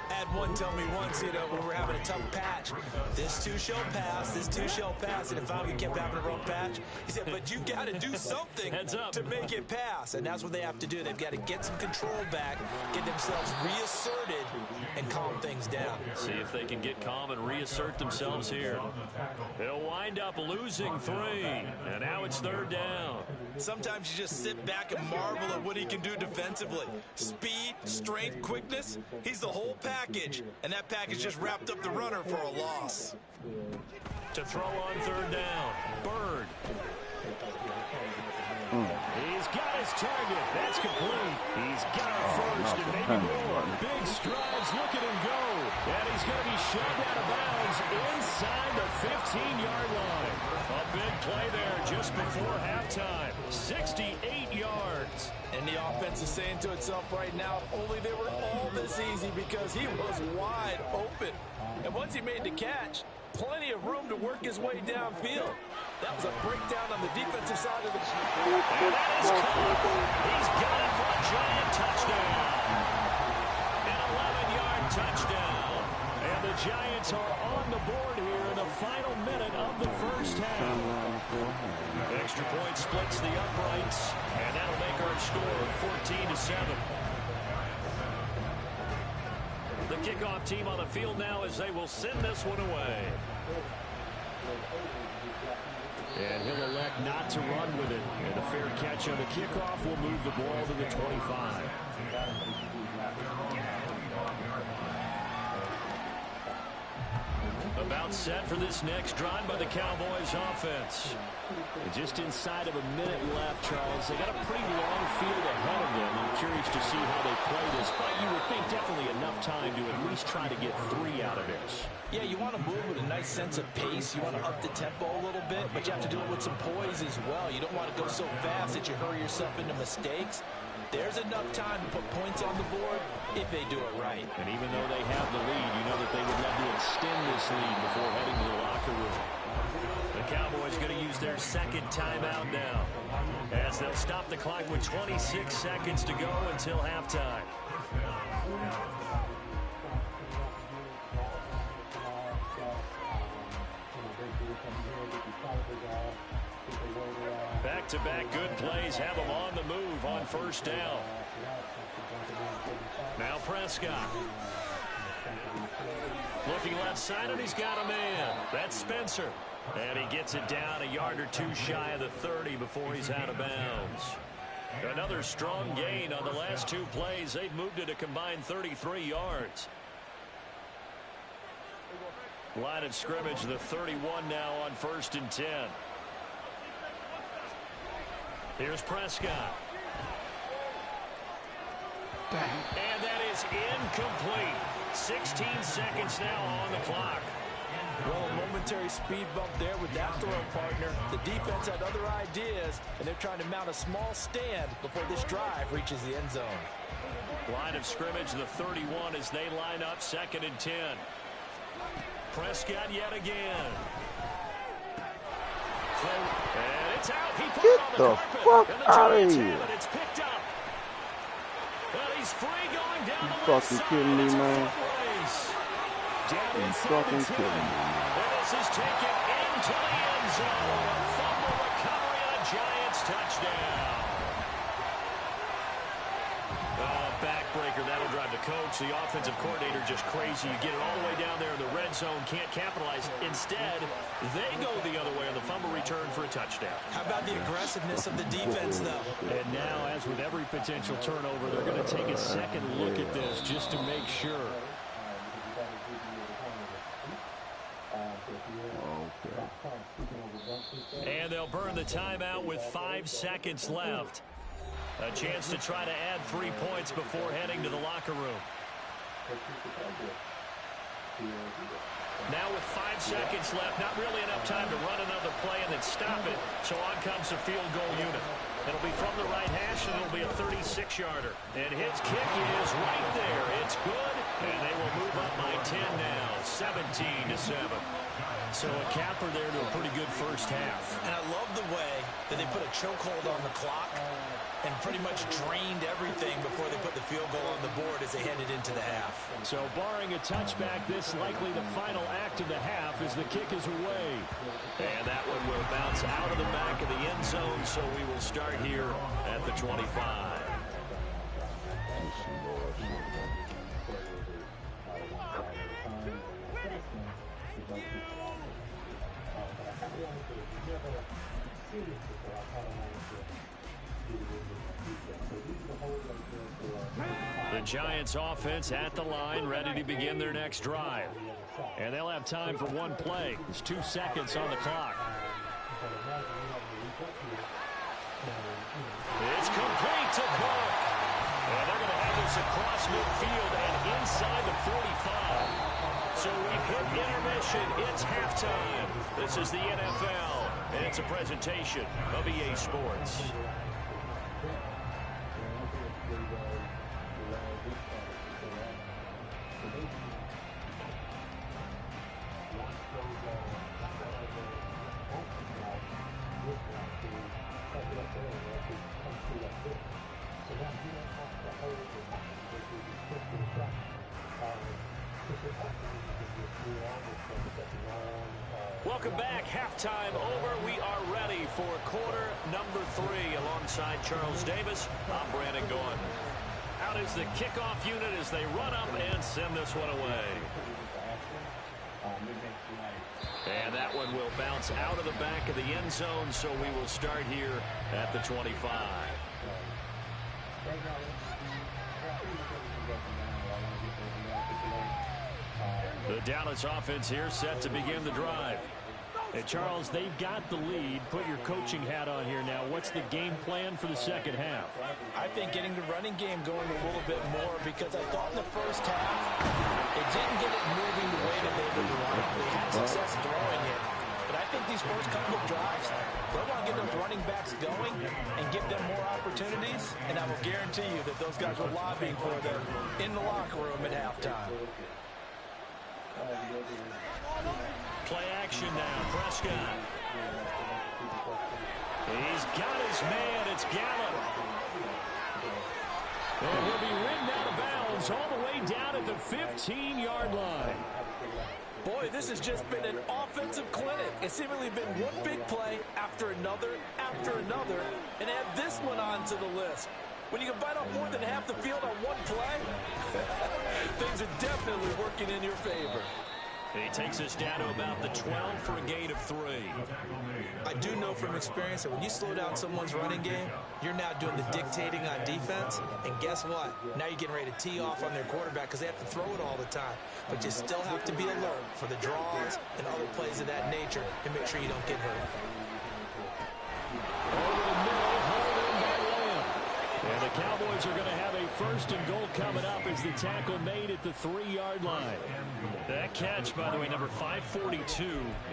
I had one tell me once, when we were having a tough patch, this too shall pass, this too shall pass, and if finally kept having a rough patch, he said, but you got to do something to make it pass, and that's what they have to do. They've got to get some control back, get themselves reasserted, and calm things down.
See if they can get calm and reassert themselves here. They'll wind up losing 3, and now it's 3rd down.
Sometimes you just sit back and marvel at what he can do defensively. Speed, strength, quickness, he's the whole package, and that package just wrapped up the runner for a loss.
To throw on 3rd down, Bird. He's got his target. That's complete. He's got it first and maybe more. Big strides. Look at him go. And he's going to be shoved out of bounds inside the 15-yard line. A big play there just before halftime. 68 yards.
And the offense is saying to itself right now, only they were all this easy because he was wide open. And once he made the catch, plenty of room to work his way downfield. That was a breakdown on the defensive side of the ball.
And that is caught. He's got it for a giant touchdown. An 11-yard touchdown. And the Giants are on the board here in the final minute of the first half. Extra point splits the uprights, and that'll make our score 14-7. The kickoff team on the field now as they will send this one away. And he'll elect not to run with it. And a fair catch on the kickoff will move the ball to the 25. set for this next drive by the Cowboys offense. Just inside of a minute left, Charles. They got a pretty long field ahead of them. I'm curious to see how they play this, but you would think definitely enough time to at least try to get 3 out of this.
Yeah, you want to move with a nice sense of pace. You want to up the tempo a little bit, but you have to do it with some poise as well. You don't want to go so fast that you hurry yourself into mistakes. There's enough time to put points on the board if they do it right.
And even though they have the lead, you know that they would love to extend this lead before heading to the locker room. The Cowboys going to use their second timeout now, as they'll stop the clock with 26 seconds to go until halftime. Back-to-back good plays have them on the move on first down. Now Prescott. Looking left side, and he's got a man. That's Spencer. And he gets it down a yard or two shy of the 30 before he's out of bounds. Another strong gain on the last 2 plays. They've moved it a combined 33 yards. Line of scrimmage, the 31 now on 1st and 10. Here's Prescott. And that is incomplete. 16 seconds now on the clock.
Well, a momentary speed bump there with that throw, partner. The defense had other ideas, and they're trying to mount a small stand before this drive reaches the end zone.
Line of scrimmage, the 31 as they line up 2nd and 10. Prescott yet again. And it's out. He put it on the carpet. And the Giants have it. It's picked up. Well, he's free going down the left side.
Kidding me, man?
You
fucking kidding me, man?
And this is taken into the end zone. A fumble recovery and a Giants touchdown. Backbreaker, that'll drive the coach. The offensive coordinator just crazy. You get it all the way down there in the red zone, can't capitalize. Instead, they go the other way on the fumble return for a touchdown.
How about the aggressiveness of the defense, though?
And now, as with every potential turnover, they're going to take a second look at this just to make sure. And they'll burn the timeout with 5 seconds left. A chance to try to add 3 points before heading to the locker room. Now with 5 seconds left, not really enough time to run another play and then stop it. So on comes the field goal unit. It'll be from the right hash, and it'll be a 36-yarder. And his kick is right there. It's good, and they will move up by 10 now, 17-7. So a capper there to a pretty good first half.
And I love the way that they put a chokehold on the clock and pretty much drained everything before they put the field goal on the board as they headed into the half.
So barring a touchback, this likely the final act of the half as the kick is away. And that one will bounce out of the back of the end zone, so we will start here at the 25. The Giants offense at the line, ready to begin their next drive. And they'll have time for one play. There's 2 seconds on the clock. It's complete to Cook. And they're going to have this across midfield and inside the 45. So we've hit intermission. It's halftime. This is the NFL, and it's a presentation of EA Sports. Welcome back. Halftime over. We are ready for quarter number 3 alongside Charles Davis. I'm Brandon Gordon. Out is the kickoff unit as they run up and send this one away. And that one will bounce out of the back of the end zone, so we will start here at the 25. The The Dallas offense here set to begin the drive. Hey, Charles, they've got the lead. Put your coaching hat on here now. What's the game plan for the second half?
I think getting the running game going a little bit more, because I thought in the first half it didn't get it moving the way that they would want. They had success throwing it. But I think these first couple of drives, they want to get those running backs going and give them more opportunities, and I will guarantee you that those guys were lobbying for them in the locker room at halftime.
Play action now, Prescott. He's got his man, it's Gallup. And he'll be ridden out of bounds all the way down at the 15-yard line.
Boy, this has just been an offensive clinic. It's seemingly been one big play after another, and add this one onto the list. When you can bite off more than half the field on one play, things are definitely working in your favor.
He takes us down to about the 12 for a gain of 3.
I do know from experience that when you slow down someone's running game, you're now doing the dictating on defense. And guess what? Now you're getting ready to tee off on their quarterback because they have to throw it all the time. But you still have to be alert for the draws and other plays of that nature and make sure you don't get hurt.
Over the middle, hauled in by Lamb. And the Cowboys are going to have a 1st and goal coming up as the tackle made at the 3-yard line. That catch, by the way, number 542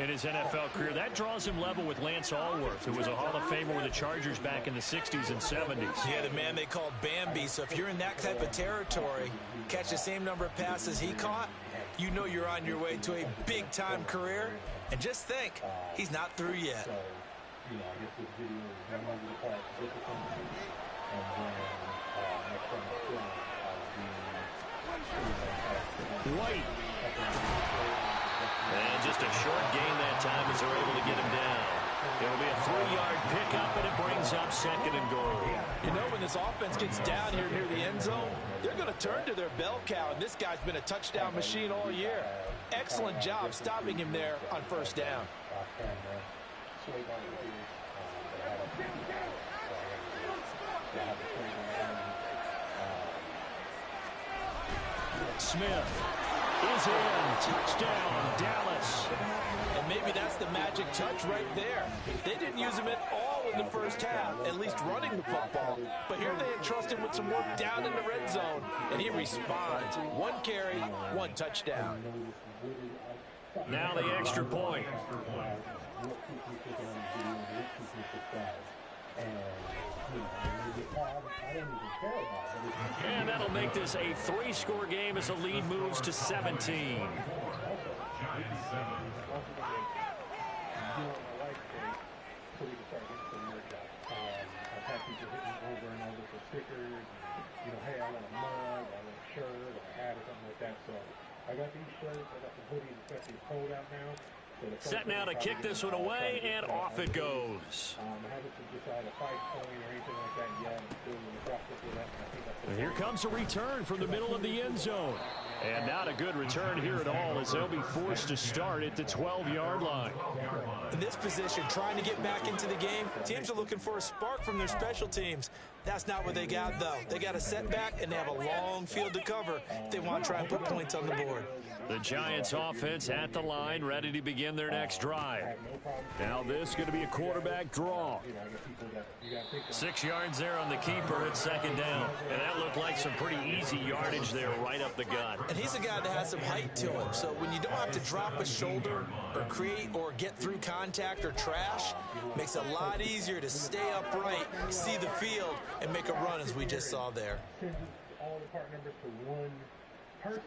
in his NFL career, that draws him level with Lance Allworth, who was a Hall of Famer with the Chargers back in the 60s and 70s.
Yeah, the man they called Bambi. So if you're in that type of territory, catch the same number of passes he caught, you know you're on your way to a big-time career. And just think, he's not through yet.
So, I guess this video is done over the part discipline, and then next time I film,
White. And just a short gain that time as they're able to get him down. It'll be a 3-yard pickup, and it brings up 2nd and goal.
You know, when this offense gets down here near the end zone, they're going to turn to their bell cow, and this guy's been a touchdown machine all year. Excellent job stopping him there on 1st down.
Smith is in. Touchdown, Dallas.
And maybe that's the magic touch right there. They didn't use him at all in the first half, at least running the football. But here they entrust him with some work down in the red zone, and he responds. 1 carry, 1 touchdown.
Now the extra point. And that'll make this a 3-score game as the lead moves to 17.
Hey, I want a mug, I want a shirt, or a hat, or something like that. So I got these shirts, I got some hoodies, especially it's cold out now.
Set now to kick this one away, and off it goes.
I haven't decided a fight point or anything like that yet. I'm still in the process of that.
And here comes a return from the middle of the end zone. And not a good return here at all, as they'll be forced to start at the 12-yard line.
In this position, trying to get back into the game, teams are looking for a spark from their special teams. That's not what they got, though. They got a setback, and they have a long field to cover if they want to try and put points on the board.
The Giants offense at the line, ready to begin their next drive. Now this is going to be a quarterback draw. 6 yards there on the keeper at 2nd down. And that looked like some pretty easy yardage there right up the gut.
And he's a guy that has some height to him. So when you don't have to drop a shoulder or create or get through contact or trash, makes it a lot easier to stay upright, see the field, and make a run as we just saw there.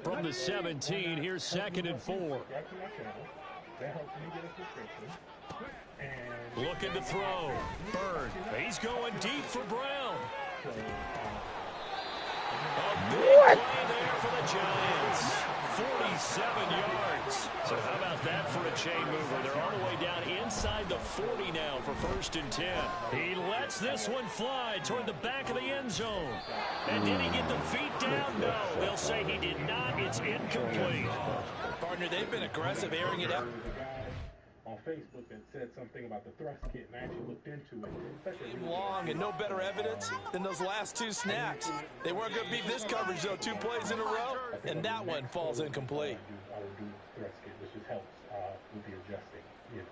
From the 17, here's 2nd and 4. Looking to throw. Bird. He's going deep for Brown. A big play there for the Giants. 47 yards. So how about that for a chain mover? They're all the way down inside the 40 now for 1st and 10. He lets this one fly toward the back of the end zone. And did he get the feet down? No. They'll say he did not. It's incomplete.
Partner, they've been aggressive, airing it out.
On Facebook that said something about the thrust kit, and I actually looked into it.
Long and no better evidence than those last 2 snaps. They weren't going to beat this coverage, though. 2 plays in a row, and that one falls incomplete.
I would do helps with the adjusting, you know.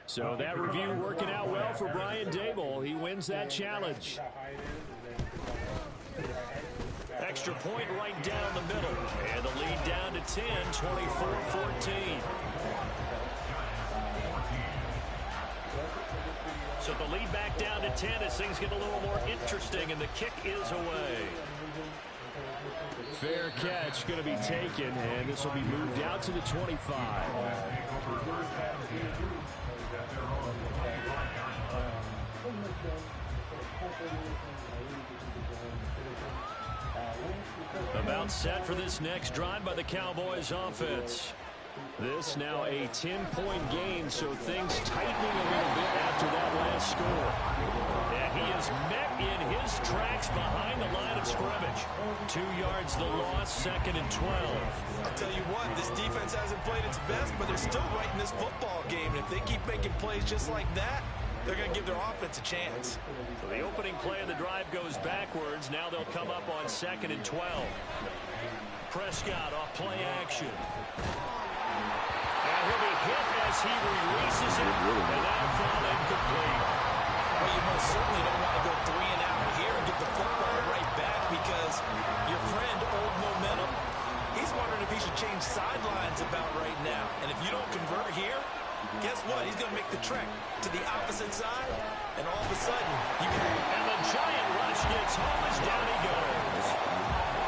So that review working out well for Brian Dable. He wins that challenge. Extra point right down the middle. And the lead down to 10, 24-14. So the lead back down to 10 as things get a little more interesting, and the kick is away. Fair catch going to be taken, and this will be moved out to the 25. About set for this next drive by the Cowboys offense. This now a 10-point game, so things tightening a little bit after that last score. And he is met in his tracks behind the line of scrimmage. 2 yards the loss, 2nd and 12.
I'll tell you what, this defense hasn't played its best, but they're still right in this football game. And if they keep making plays just like that, they're going to give their offense a chance.
So the opening play of the drive goes backwards. Now they'll come up on 2nd and 12. Prescott off play action. And he'll be hit as he releases it, and that fall incomplete.
Well, you most certainly don't want to go 3 and out here and get the football right back, because your friend, Old Momentum, he's wondering if he should change sidelines about right now. And if you don't convert here, guess what? He's going to make the trek to the opposite side, and all of a sudden, you can...
And the giant rush gets home as down he goes.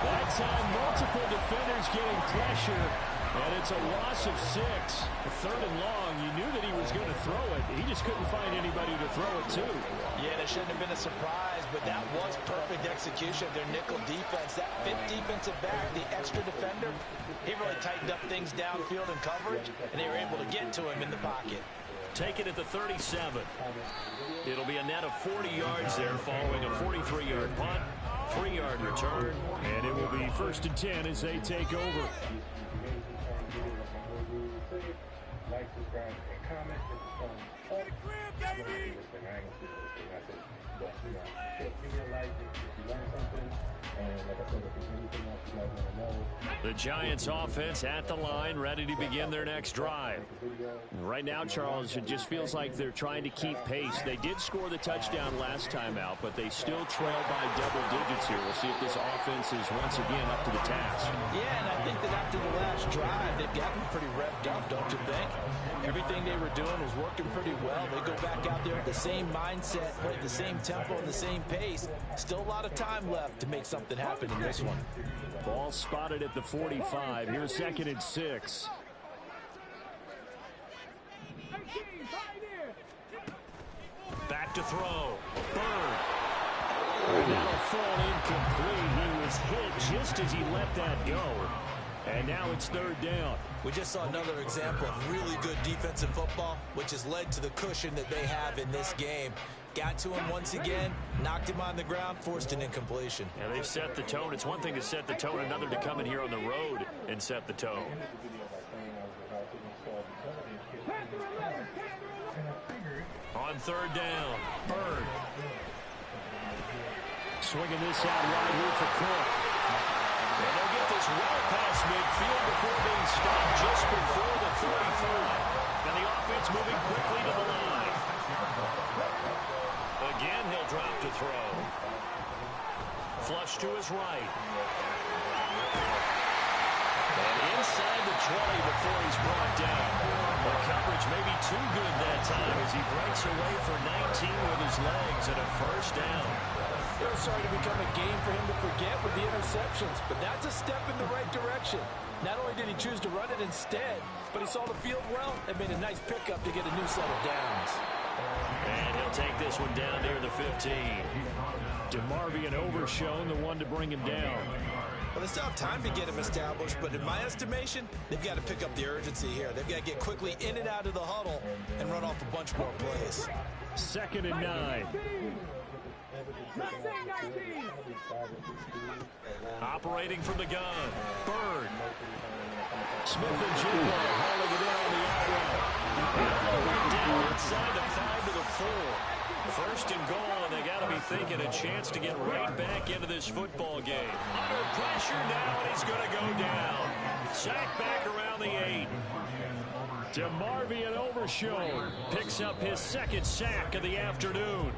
That time, multiple defenders getting pressure, and it's a loss of 6. 3rd and long. You knew that he was going to throw it. He just couldn't find anybody to throw it to.
Yeah, that shouldn't have been a surprise, but that was perfect execution of their nickel defense. That 5th defensive back, the extra defender, he really tightened up things downfield in coverage, and they were able to get to him in the pocket.
Take it at the 37. It'll be a net of 40 yards there following a 43-yard punt, 3-yard return, and it will be 1st and 10 as they take over.
Like, subscribe, and comment. Hit the crib, baby! But, you know, give me a like if you learned something. And like I said, if there's anything else you guys want to know.
The Giants offense at the line, ready to begin their next drive. Right now, Charles, it just feels like they're trying to keep pace. They did score the touchdown last time out, but they still trail by double digits here. We'll see if this offense is once again up to the task.
Yeah, and I think that after the last drive, they've gotten pretty revved up, don't you think? Everything they were doing was working pretty well. They go back out there with the same mindset, play at the same tempo and the same pace. Still a lot of time left to make something happen in this one.
Ball spotted at the 45. Here's 2nd and 6. Back to throw. Bird. That'll fall incomplete. He was hit just as he let that go. And now it's 3rd down.
We just saw another example of really good defensive football, which has led to the cushion that they have in this game. Got to him once again, knocked him on the ground, forced an incompletion.
Yeah, they've set the tone. It's one thing to set the tone, another to come in here on the road and set the tone. On 3rd down, Bird. Swinging this out wide here for Cook. And they'll get this well past midfield before being stopped just before the 35. And the offense moving quickly to the line. Again, he'll drop to throw. Flush to his right. And inside the 20 before he's brought down. The coverage may be too good that time as he breaks away for 19 with his legs and a 1st down.
It was starting to become a game for him to forget with the interceptions, but that's a step in the right direction. Not only did he choose to run it instead, but he saw the field well and made a nice pickup to get a new set of downs.
And he'll take this one down near the 15. DeMarvion overshown, the one to bring him down.
Well, they still have time to get him established, but in my estimation, they've got to pick up the urgency here. They've got to get quickly in and out of the huddle and run off a bunch more plays.
2nd and 9. Operating from the gun. Bird. Smith and Jigba hauling it in on the outright. Down inside the 5 to the 4. First and goal, and they got to be thinking a chance to get right back into this football game. Under pressure now, and he's going to go down. Sack back around the 8. DeMarvion Overshown picks up his second sack of the afternoon.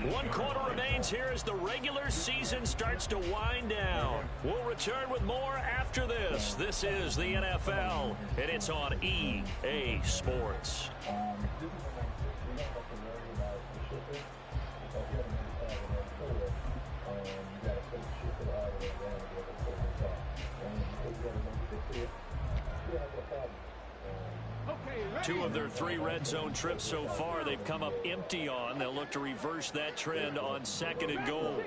1 quarter remains here as the regular season starts to wind down. We'll return with more after this. This is the NFL, and it's on EA Sports. Two of their 3 red zone trips so far they've come up empty on. They'll look to reverse that trend on 2nd and goal.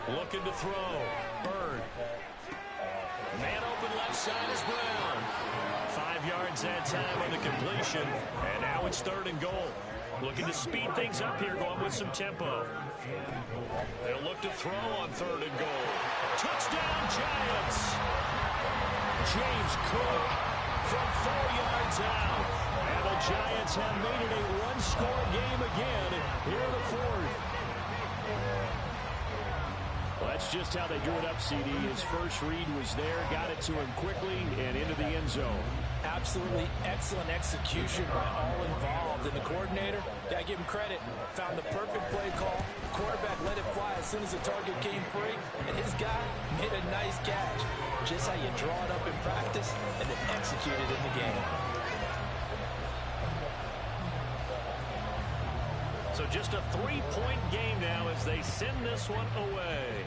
Looking to throw. Bird. Man open left side is Brown. 5 yards that time on the completion. And now it's 3rd and goal. Looking to speed things up here, going with some tempo. They'll look to throw on 3rd and goal. Touchdown, Giants! James Cook from 4 yards out. And the Giants have made it a 1-score game again here in the 4th. Well, that's just how they drew it up, CD. His first read was there, got it to him quickly, and into the end zone.
Absolutely excellent execution by all involved. And the coordinator, got to give him credit, found the perfect play call. The quarterback let it fly as soon as the target came free, and his guy made a nice catch. Just how you draw it up in practice and then execute it in the game.
So just a 3-point game now as they send this one away.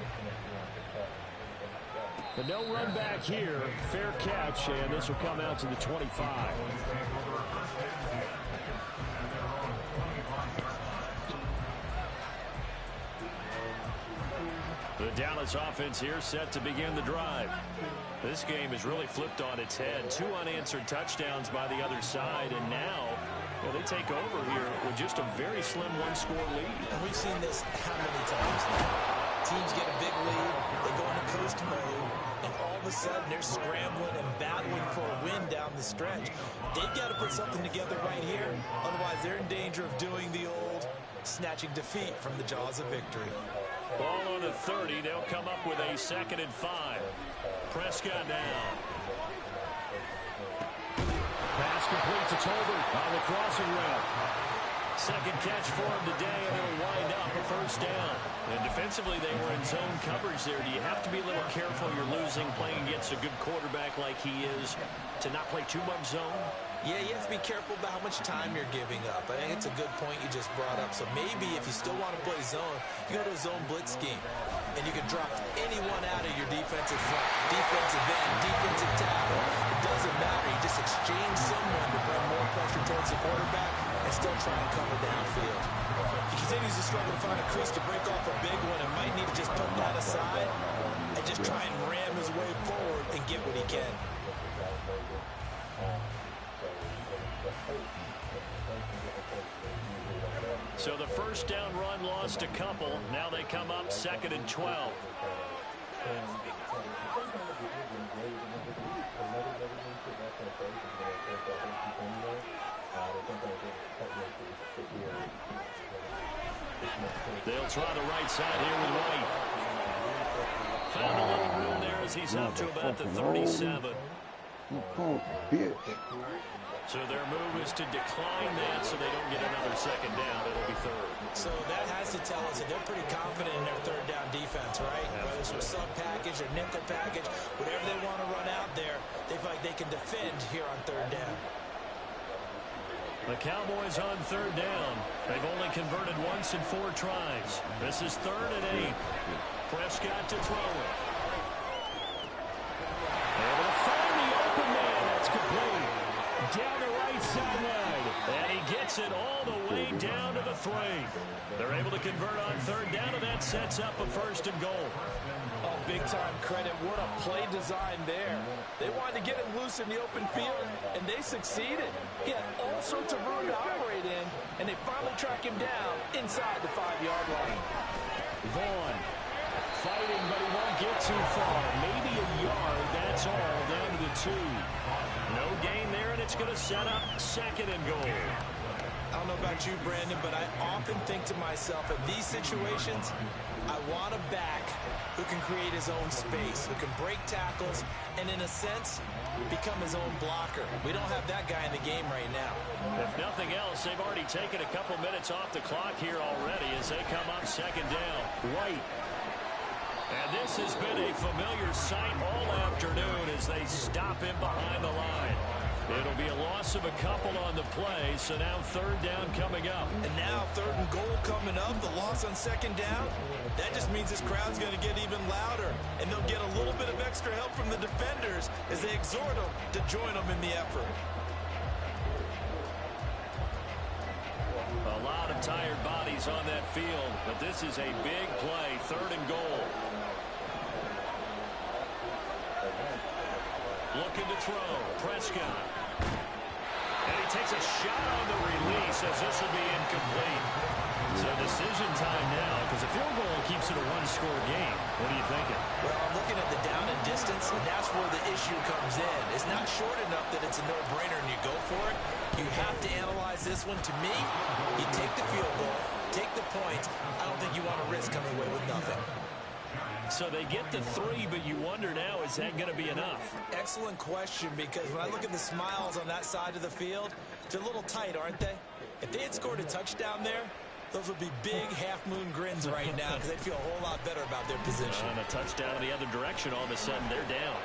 But no run back here. Fair catch, and this will come out to the 25. The Dallas offense here set to begin the drive. This game is really flipped on its head. 2 unanswered touchdowns by the other side, and now they take over here with just a very slim 1-score lead.
And we've seen this how many times? Teams get a big lead, they go into coast mode, and all of a sudden they're scrambling and battling for a win down the stretch. They've got to put something together right here, otherwise they're in danger of doing the old snatching defeat from the jaws of victory.
Ball on the 30. They'll come up with a 2nd and 5. Prescott now. Pass complete to Tolbert on the crossing route. Second catch for him today, and it'll wind up a 1st down. And defensively, they were in zone coverage there. Do you have to be a little careful? You're losing, playing against a good quarterback like he is, to not play too much zone?
Yeah, you have to be careful about how much time you're giving up. I think it's a good point you just brought up. So maybe if you still want to play zone, you go to a zone blitz scheme. And you can drop anyone out of your defensive front, defensive end, defensive tackle. It doesn't matter. You just exchange someone to bring more pressure towards the quarterback and still try and cover downfield. He continues to struggle to find a crease to break off a big one and might need to just put that aside and just try and ram his way forward and get what he can.
So the 1st down run lost a couple. Now they come up 2nd and 12. They'll try the right side here with White. Found a little room there as he's up to about the 37. So their move is to decline that so they don't get another 2nd down. It'll be 3rd.
So that has to tell us that they're pretty confident in their 3rd down defense, right? Whether it's a sub package or nickel package, whatever they want to run out there, they feel like they can defend here on 3rd down.
The Cowboys on 3rd down. They've only converted once in 4 tries. This is 3rd and 8. Prescott to throw it. Able to find the open man. That's complete. Down the right sideline. And he gets it all the way down to the 3. They're able to convert on 3rd down, and that sets up a 1st and goal.
Oh, big-time credit. What a play design there. They wanted to get him loose in the open field, and they succeeded. He had all sorts of room to operate in, and they finally track him down inside the 5-yard line.
Vaughn fighting, but he won't get too far. Maybe a yard, that's all, down to the 2. No gain there, and it's going to set up 2nd and goal.
I don't know about you, Brandon, but I often think to myself, in these situations, I want a back who can create his own space, who can break tackles, and in a sense, become his own blocker. We don't have that guy in the game right now.
If nothing else, they've already taken a couple minutes off the clock here already as they come up 2nd down. White. And this has been a familiar sight all afternoon as they stop him behind the line. It'll be a loss of a couple on the play, so now 3rd down coming up.
And now 3rd and goal coming up, the loss on 2nd down. That just means this crowd's going to get even louder, and they'll get a little bit of extra help from the defenders as they exhort them to join them in the effort.
A lot of tired bodies on that field, but this is a big play, 3rd and goal. Looking to throw, Prescott. And he takes a shot on the release as this will be incomplete. So decision time now because a field goal keeps it a one-score game. What are you thinking?
Well, I'm looking at the down and distance, and that's where the issue comes in. It's not short enough that it's a no-brainer and you go for it. You have to analyze this one. To me, you take the field goal, take the points. I don't think you want to risk coming away with nothing.
So they get the 3, but you wonder now, is that going to be enough?
Excellent question, because when I look at the smiles on that side of the field, they're a little tight, aren't they? If they had scored a touchdown there, those would be big half-moon grins right now because they'd feel a whole lot better about their position.
And a touchdown in the other direction, all of a sudden they're down.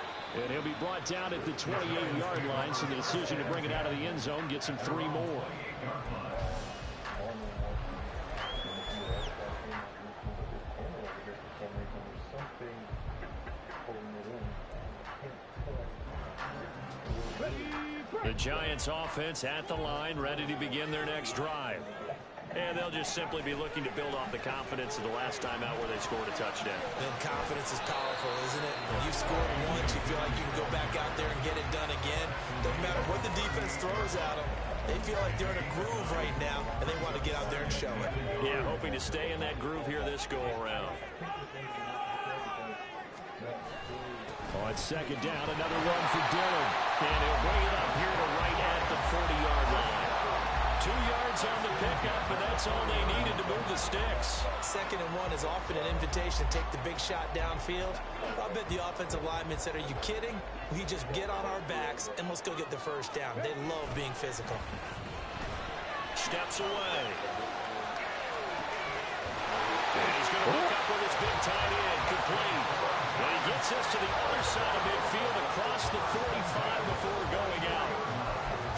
And he'll be brought down at the 28-yard line, so the decision to bring it out of the end zone gets him 3 more.
The Giants offense at the line, ready to begin their next drive. And they'll just simply be looking to build off the confidence of the last time out where they scored a touchdown.
Then confidence is powerful, isn't it? When you scored once, you feel like you can go back out there and get it done again. Doesn't matter what the defense throws at them. They feel like they're in a groove right now, and they want to get out there and show it.
Yeah, hoping to stay in that groove here this go-around.
On 2nd down, another run for Dillon. And he'll bring it up here to right at the 40-yard line.
2 yards on the pickup, and that's all they needed to move the sticks.
2nd and 1 is often an invitation to take the big shot downfield. I bet the offensive linemen said, are you kidding? We just get on our backs, and let's go get the 1st down. They love being physical.
Steps away. And he's going to look up with his big tight end, complete. And he gets us to the other side of midfield across the 45 before going out.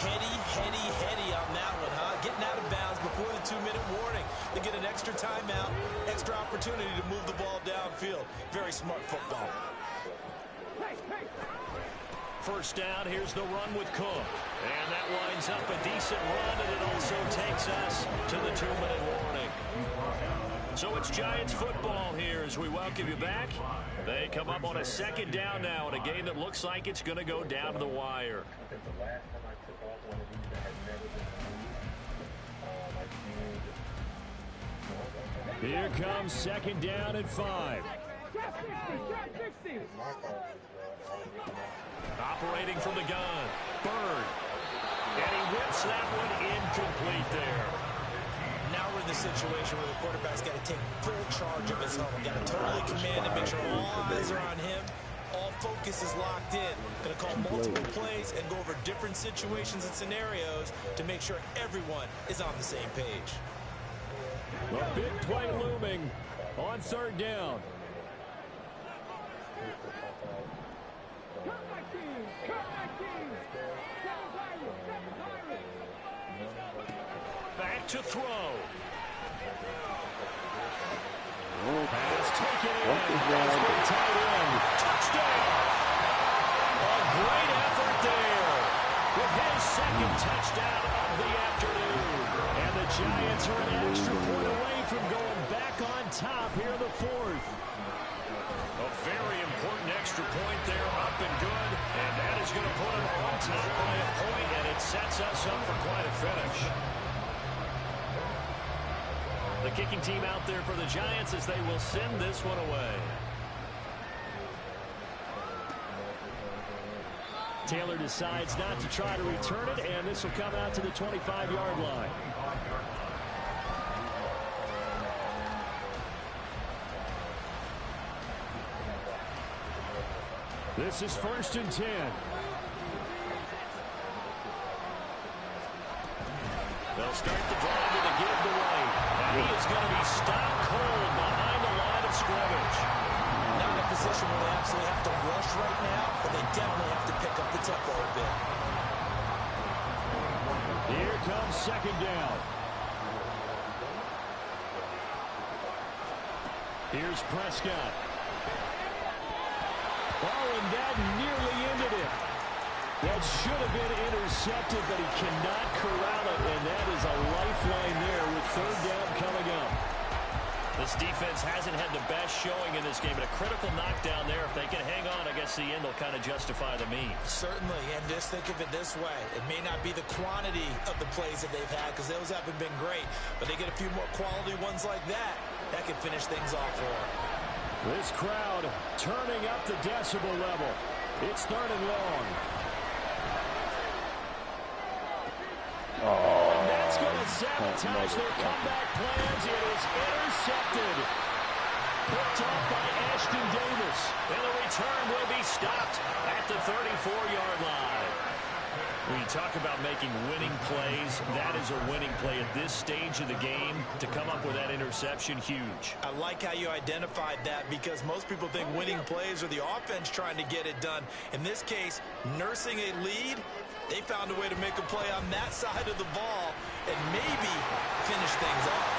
Heady on that one, huh? Getting out of bounds before the 2-minute warning. They get an extra timeout, extra opportunity to move the ball downfield. Very smart football.
1st down, here's the run with Cook. And that lines up a decent run, and it also takes us to the 2-minute warning. So it's Giants football here as we welcome you back. They come up on a 2nd down now in a game that looks like it's going to go down to the wire.
I think the last time I took off one of these that had never been moved,
Here comes 2nd down and 5.
Operating from the gun, Bird. And he whips that one incomplete there.
Now we're in the situation where the quarterback's got to take full charge of his huddle. Got to totally command and make sure all eyes are on him. All focus is locked in. Going to call multiple plays and go over different situations and scenarios to make sure everyone is on the same page.
A big play looming on 3rd down.
Back to throw. Pass taken in. Tight end. Touchdown. A great effort there with his 2nd touchdown of the afternoon. And the Giants are an extra point away from going back on top here in the 4th. A very important extra point there, up and good. And that is going to put them on top by a point, and it sets us up for quite a finish. The kicking team out there for the Giants as they will send this one away. Taylor decides not to try to return it, and this will come out to the 25-yard line. This is 1st and 10. They'll start the drive with a give away. And he is going to be stopped cold behind the line of scrimmage.
Not in a position where they absolutely have to rush right now, but they definitely have to pick up the tempo a bit.
Here comes 2nd down. Here's Prescott. Oh, and that nearly ended it. That should have been intercepted, but he cannot corral it, and that is a lifeline there with 3rd down coming up.
This defense hasn't had the best showing in this game, but a critical knockdown there. If they can hang on, I guess the end will kind of justify the means.
Certainly, and just think of it this way. It may not be the quantity of the plays that they've had, because those haven't been great, but they get a few more quality ones like that. That can finish things off for them.
This crowd turning up the decibel level. It's 3rd and long. And that's going to sabotage their comeback plans. It is intercepted. Picked up by Ashton Davis.
And the return will be stopped at the 34-yard line. When you talk about making winning plays, that is a winning play at this stage of the game. To come up with that interception, huge.
I like how you identified that, because most people think winning plays are the offense trying to get it done. In this case, nursing a lead, they found a way to make a play on that side of the ball and maybe finish things off.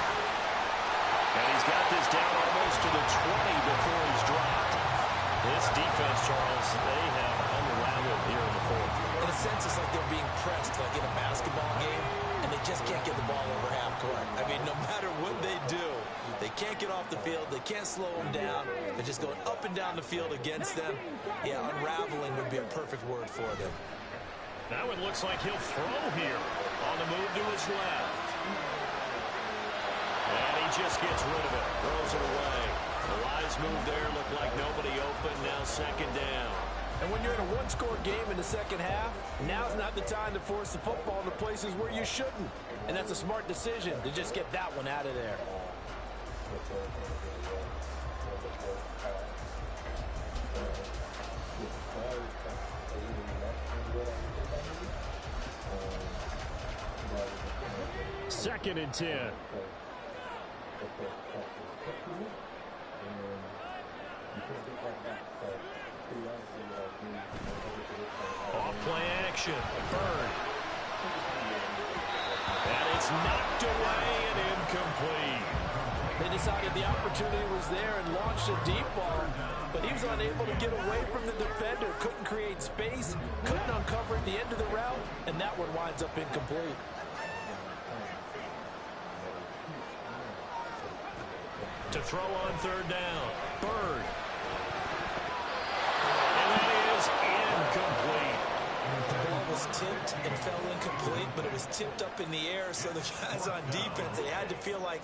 And he's got this down almost to the 20 before he's dropped. This defense, Charles, they have unraveled here in the 4th.
In a sense, it's like they're being pressed like in a basketball game, and they just can't get the ball over half court. I mean, no matter what they do, they can't get off the field. They can't slow them down. They're just going up and down the field against them. Yeah, unraveling would be a perfect word for them.
Now it looks like he'll throw here on the move to his left. And he just gets rid of it. Throws it away. The wise move there. Looked like nobody open. Now 2nd down.
And when you're in a one-score game in the second half, now's not the time to force the football into places where you shouldn't. And that's a smart decision to just get that one out of there.
Second and 10.
Off-play action. Bird. And it's knocked away and incomplete.
They decided the opportunity was there and launched a deep ball, but he was unable to get away from the defender, couldn't create space, couldn't uncover at the end of the route, and that one winds up incomplete.
To throw on 3rd down. Bird. And that is incomplete.
The ball was tipped and fell incomplete, but it was tipped up in the air, so the guys on defense, they had to feel like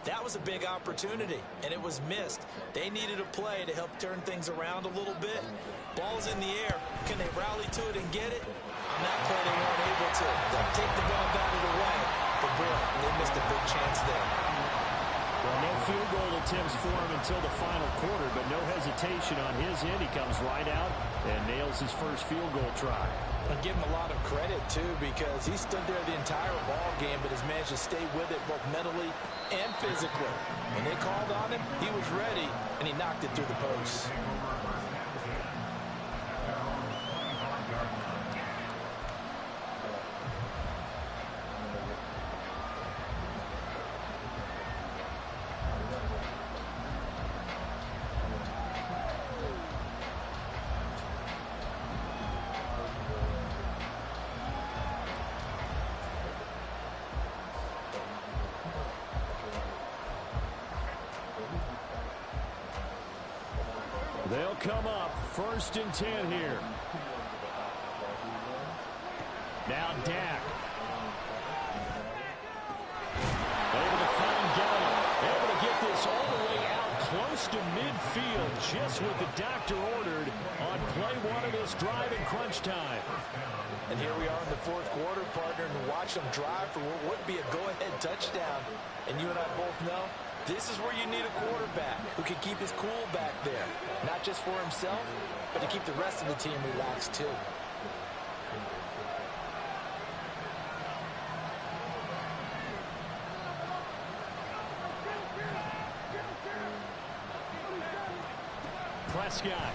that was a big opportunity, and it was missed. They needed a play to help turn things around a little bit. Ball's in the air. Can they rally to it and get it? On that play, they weren't able to. They'll take the ball, batted away. But, boy, they missed a big chance there.
Well, no field goal attempts for him until the final quarter, but no hesitation on his end. He comes right out and nails his first field goal try.
I give him a lot of credit, too, because he stood there the entire ball game, but has managed to stay with it both mentally and physically. When they called on him, he was ready, and he knocked it through the posts.
They'll come up 1st and 10 here. Now Dak. Able to find Gallup. Able to get this all the way out close to midfield, just what the doctor ordered on play one of this drive in crunch time.
And here we are in the fourth quarter, partner, and watch them drive for what would be a go-ahead touchdown. And you and I both know this is where you need a quarterback who can keep his cool back there, not just for himself, but to keep the rest of the team relaxed too.
Prescott.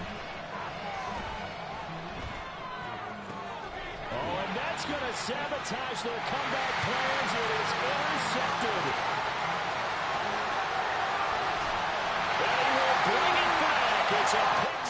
Oh, and that's going to sabotage their comeback plans. It is intercepted. They will bring it back. It's a pick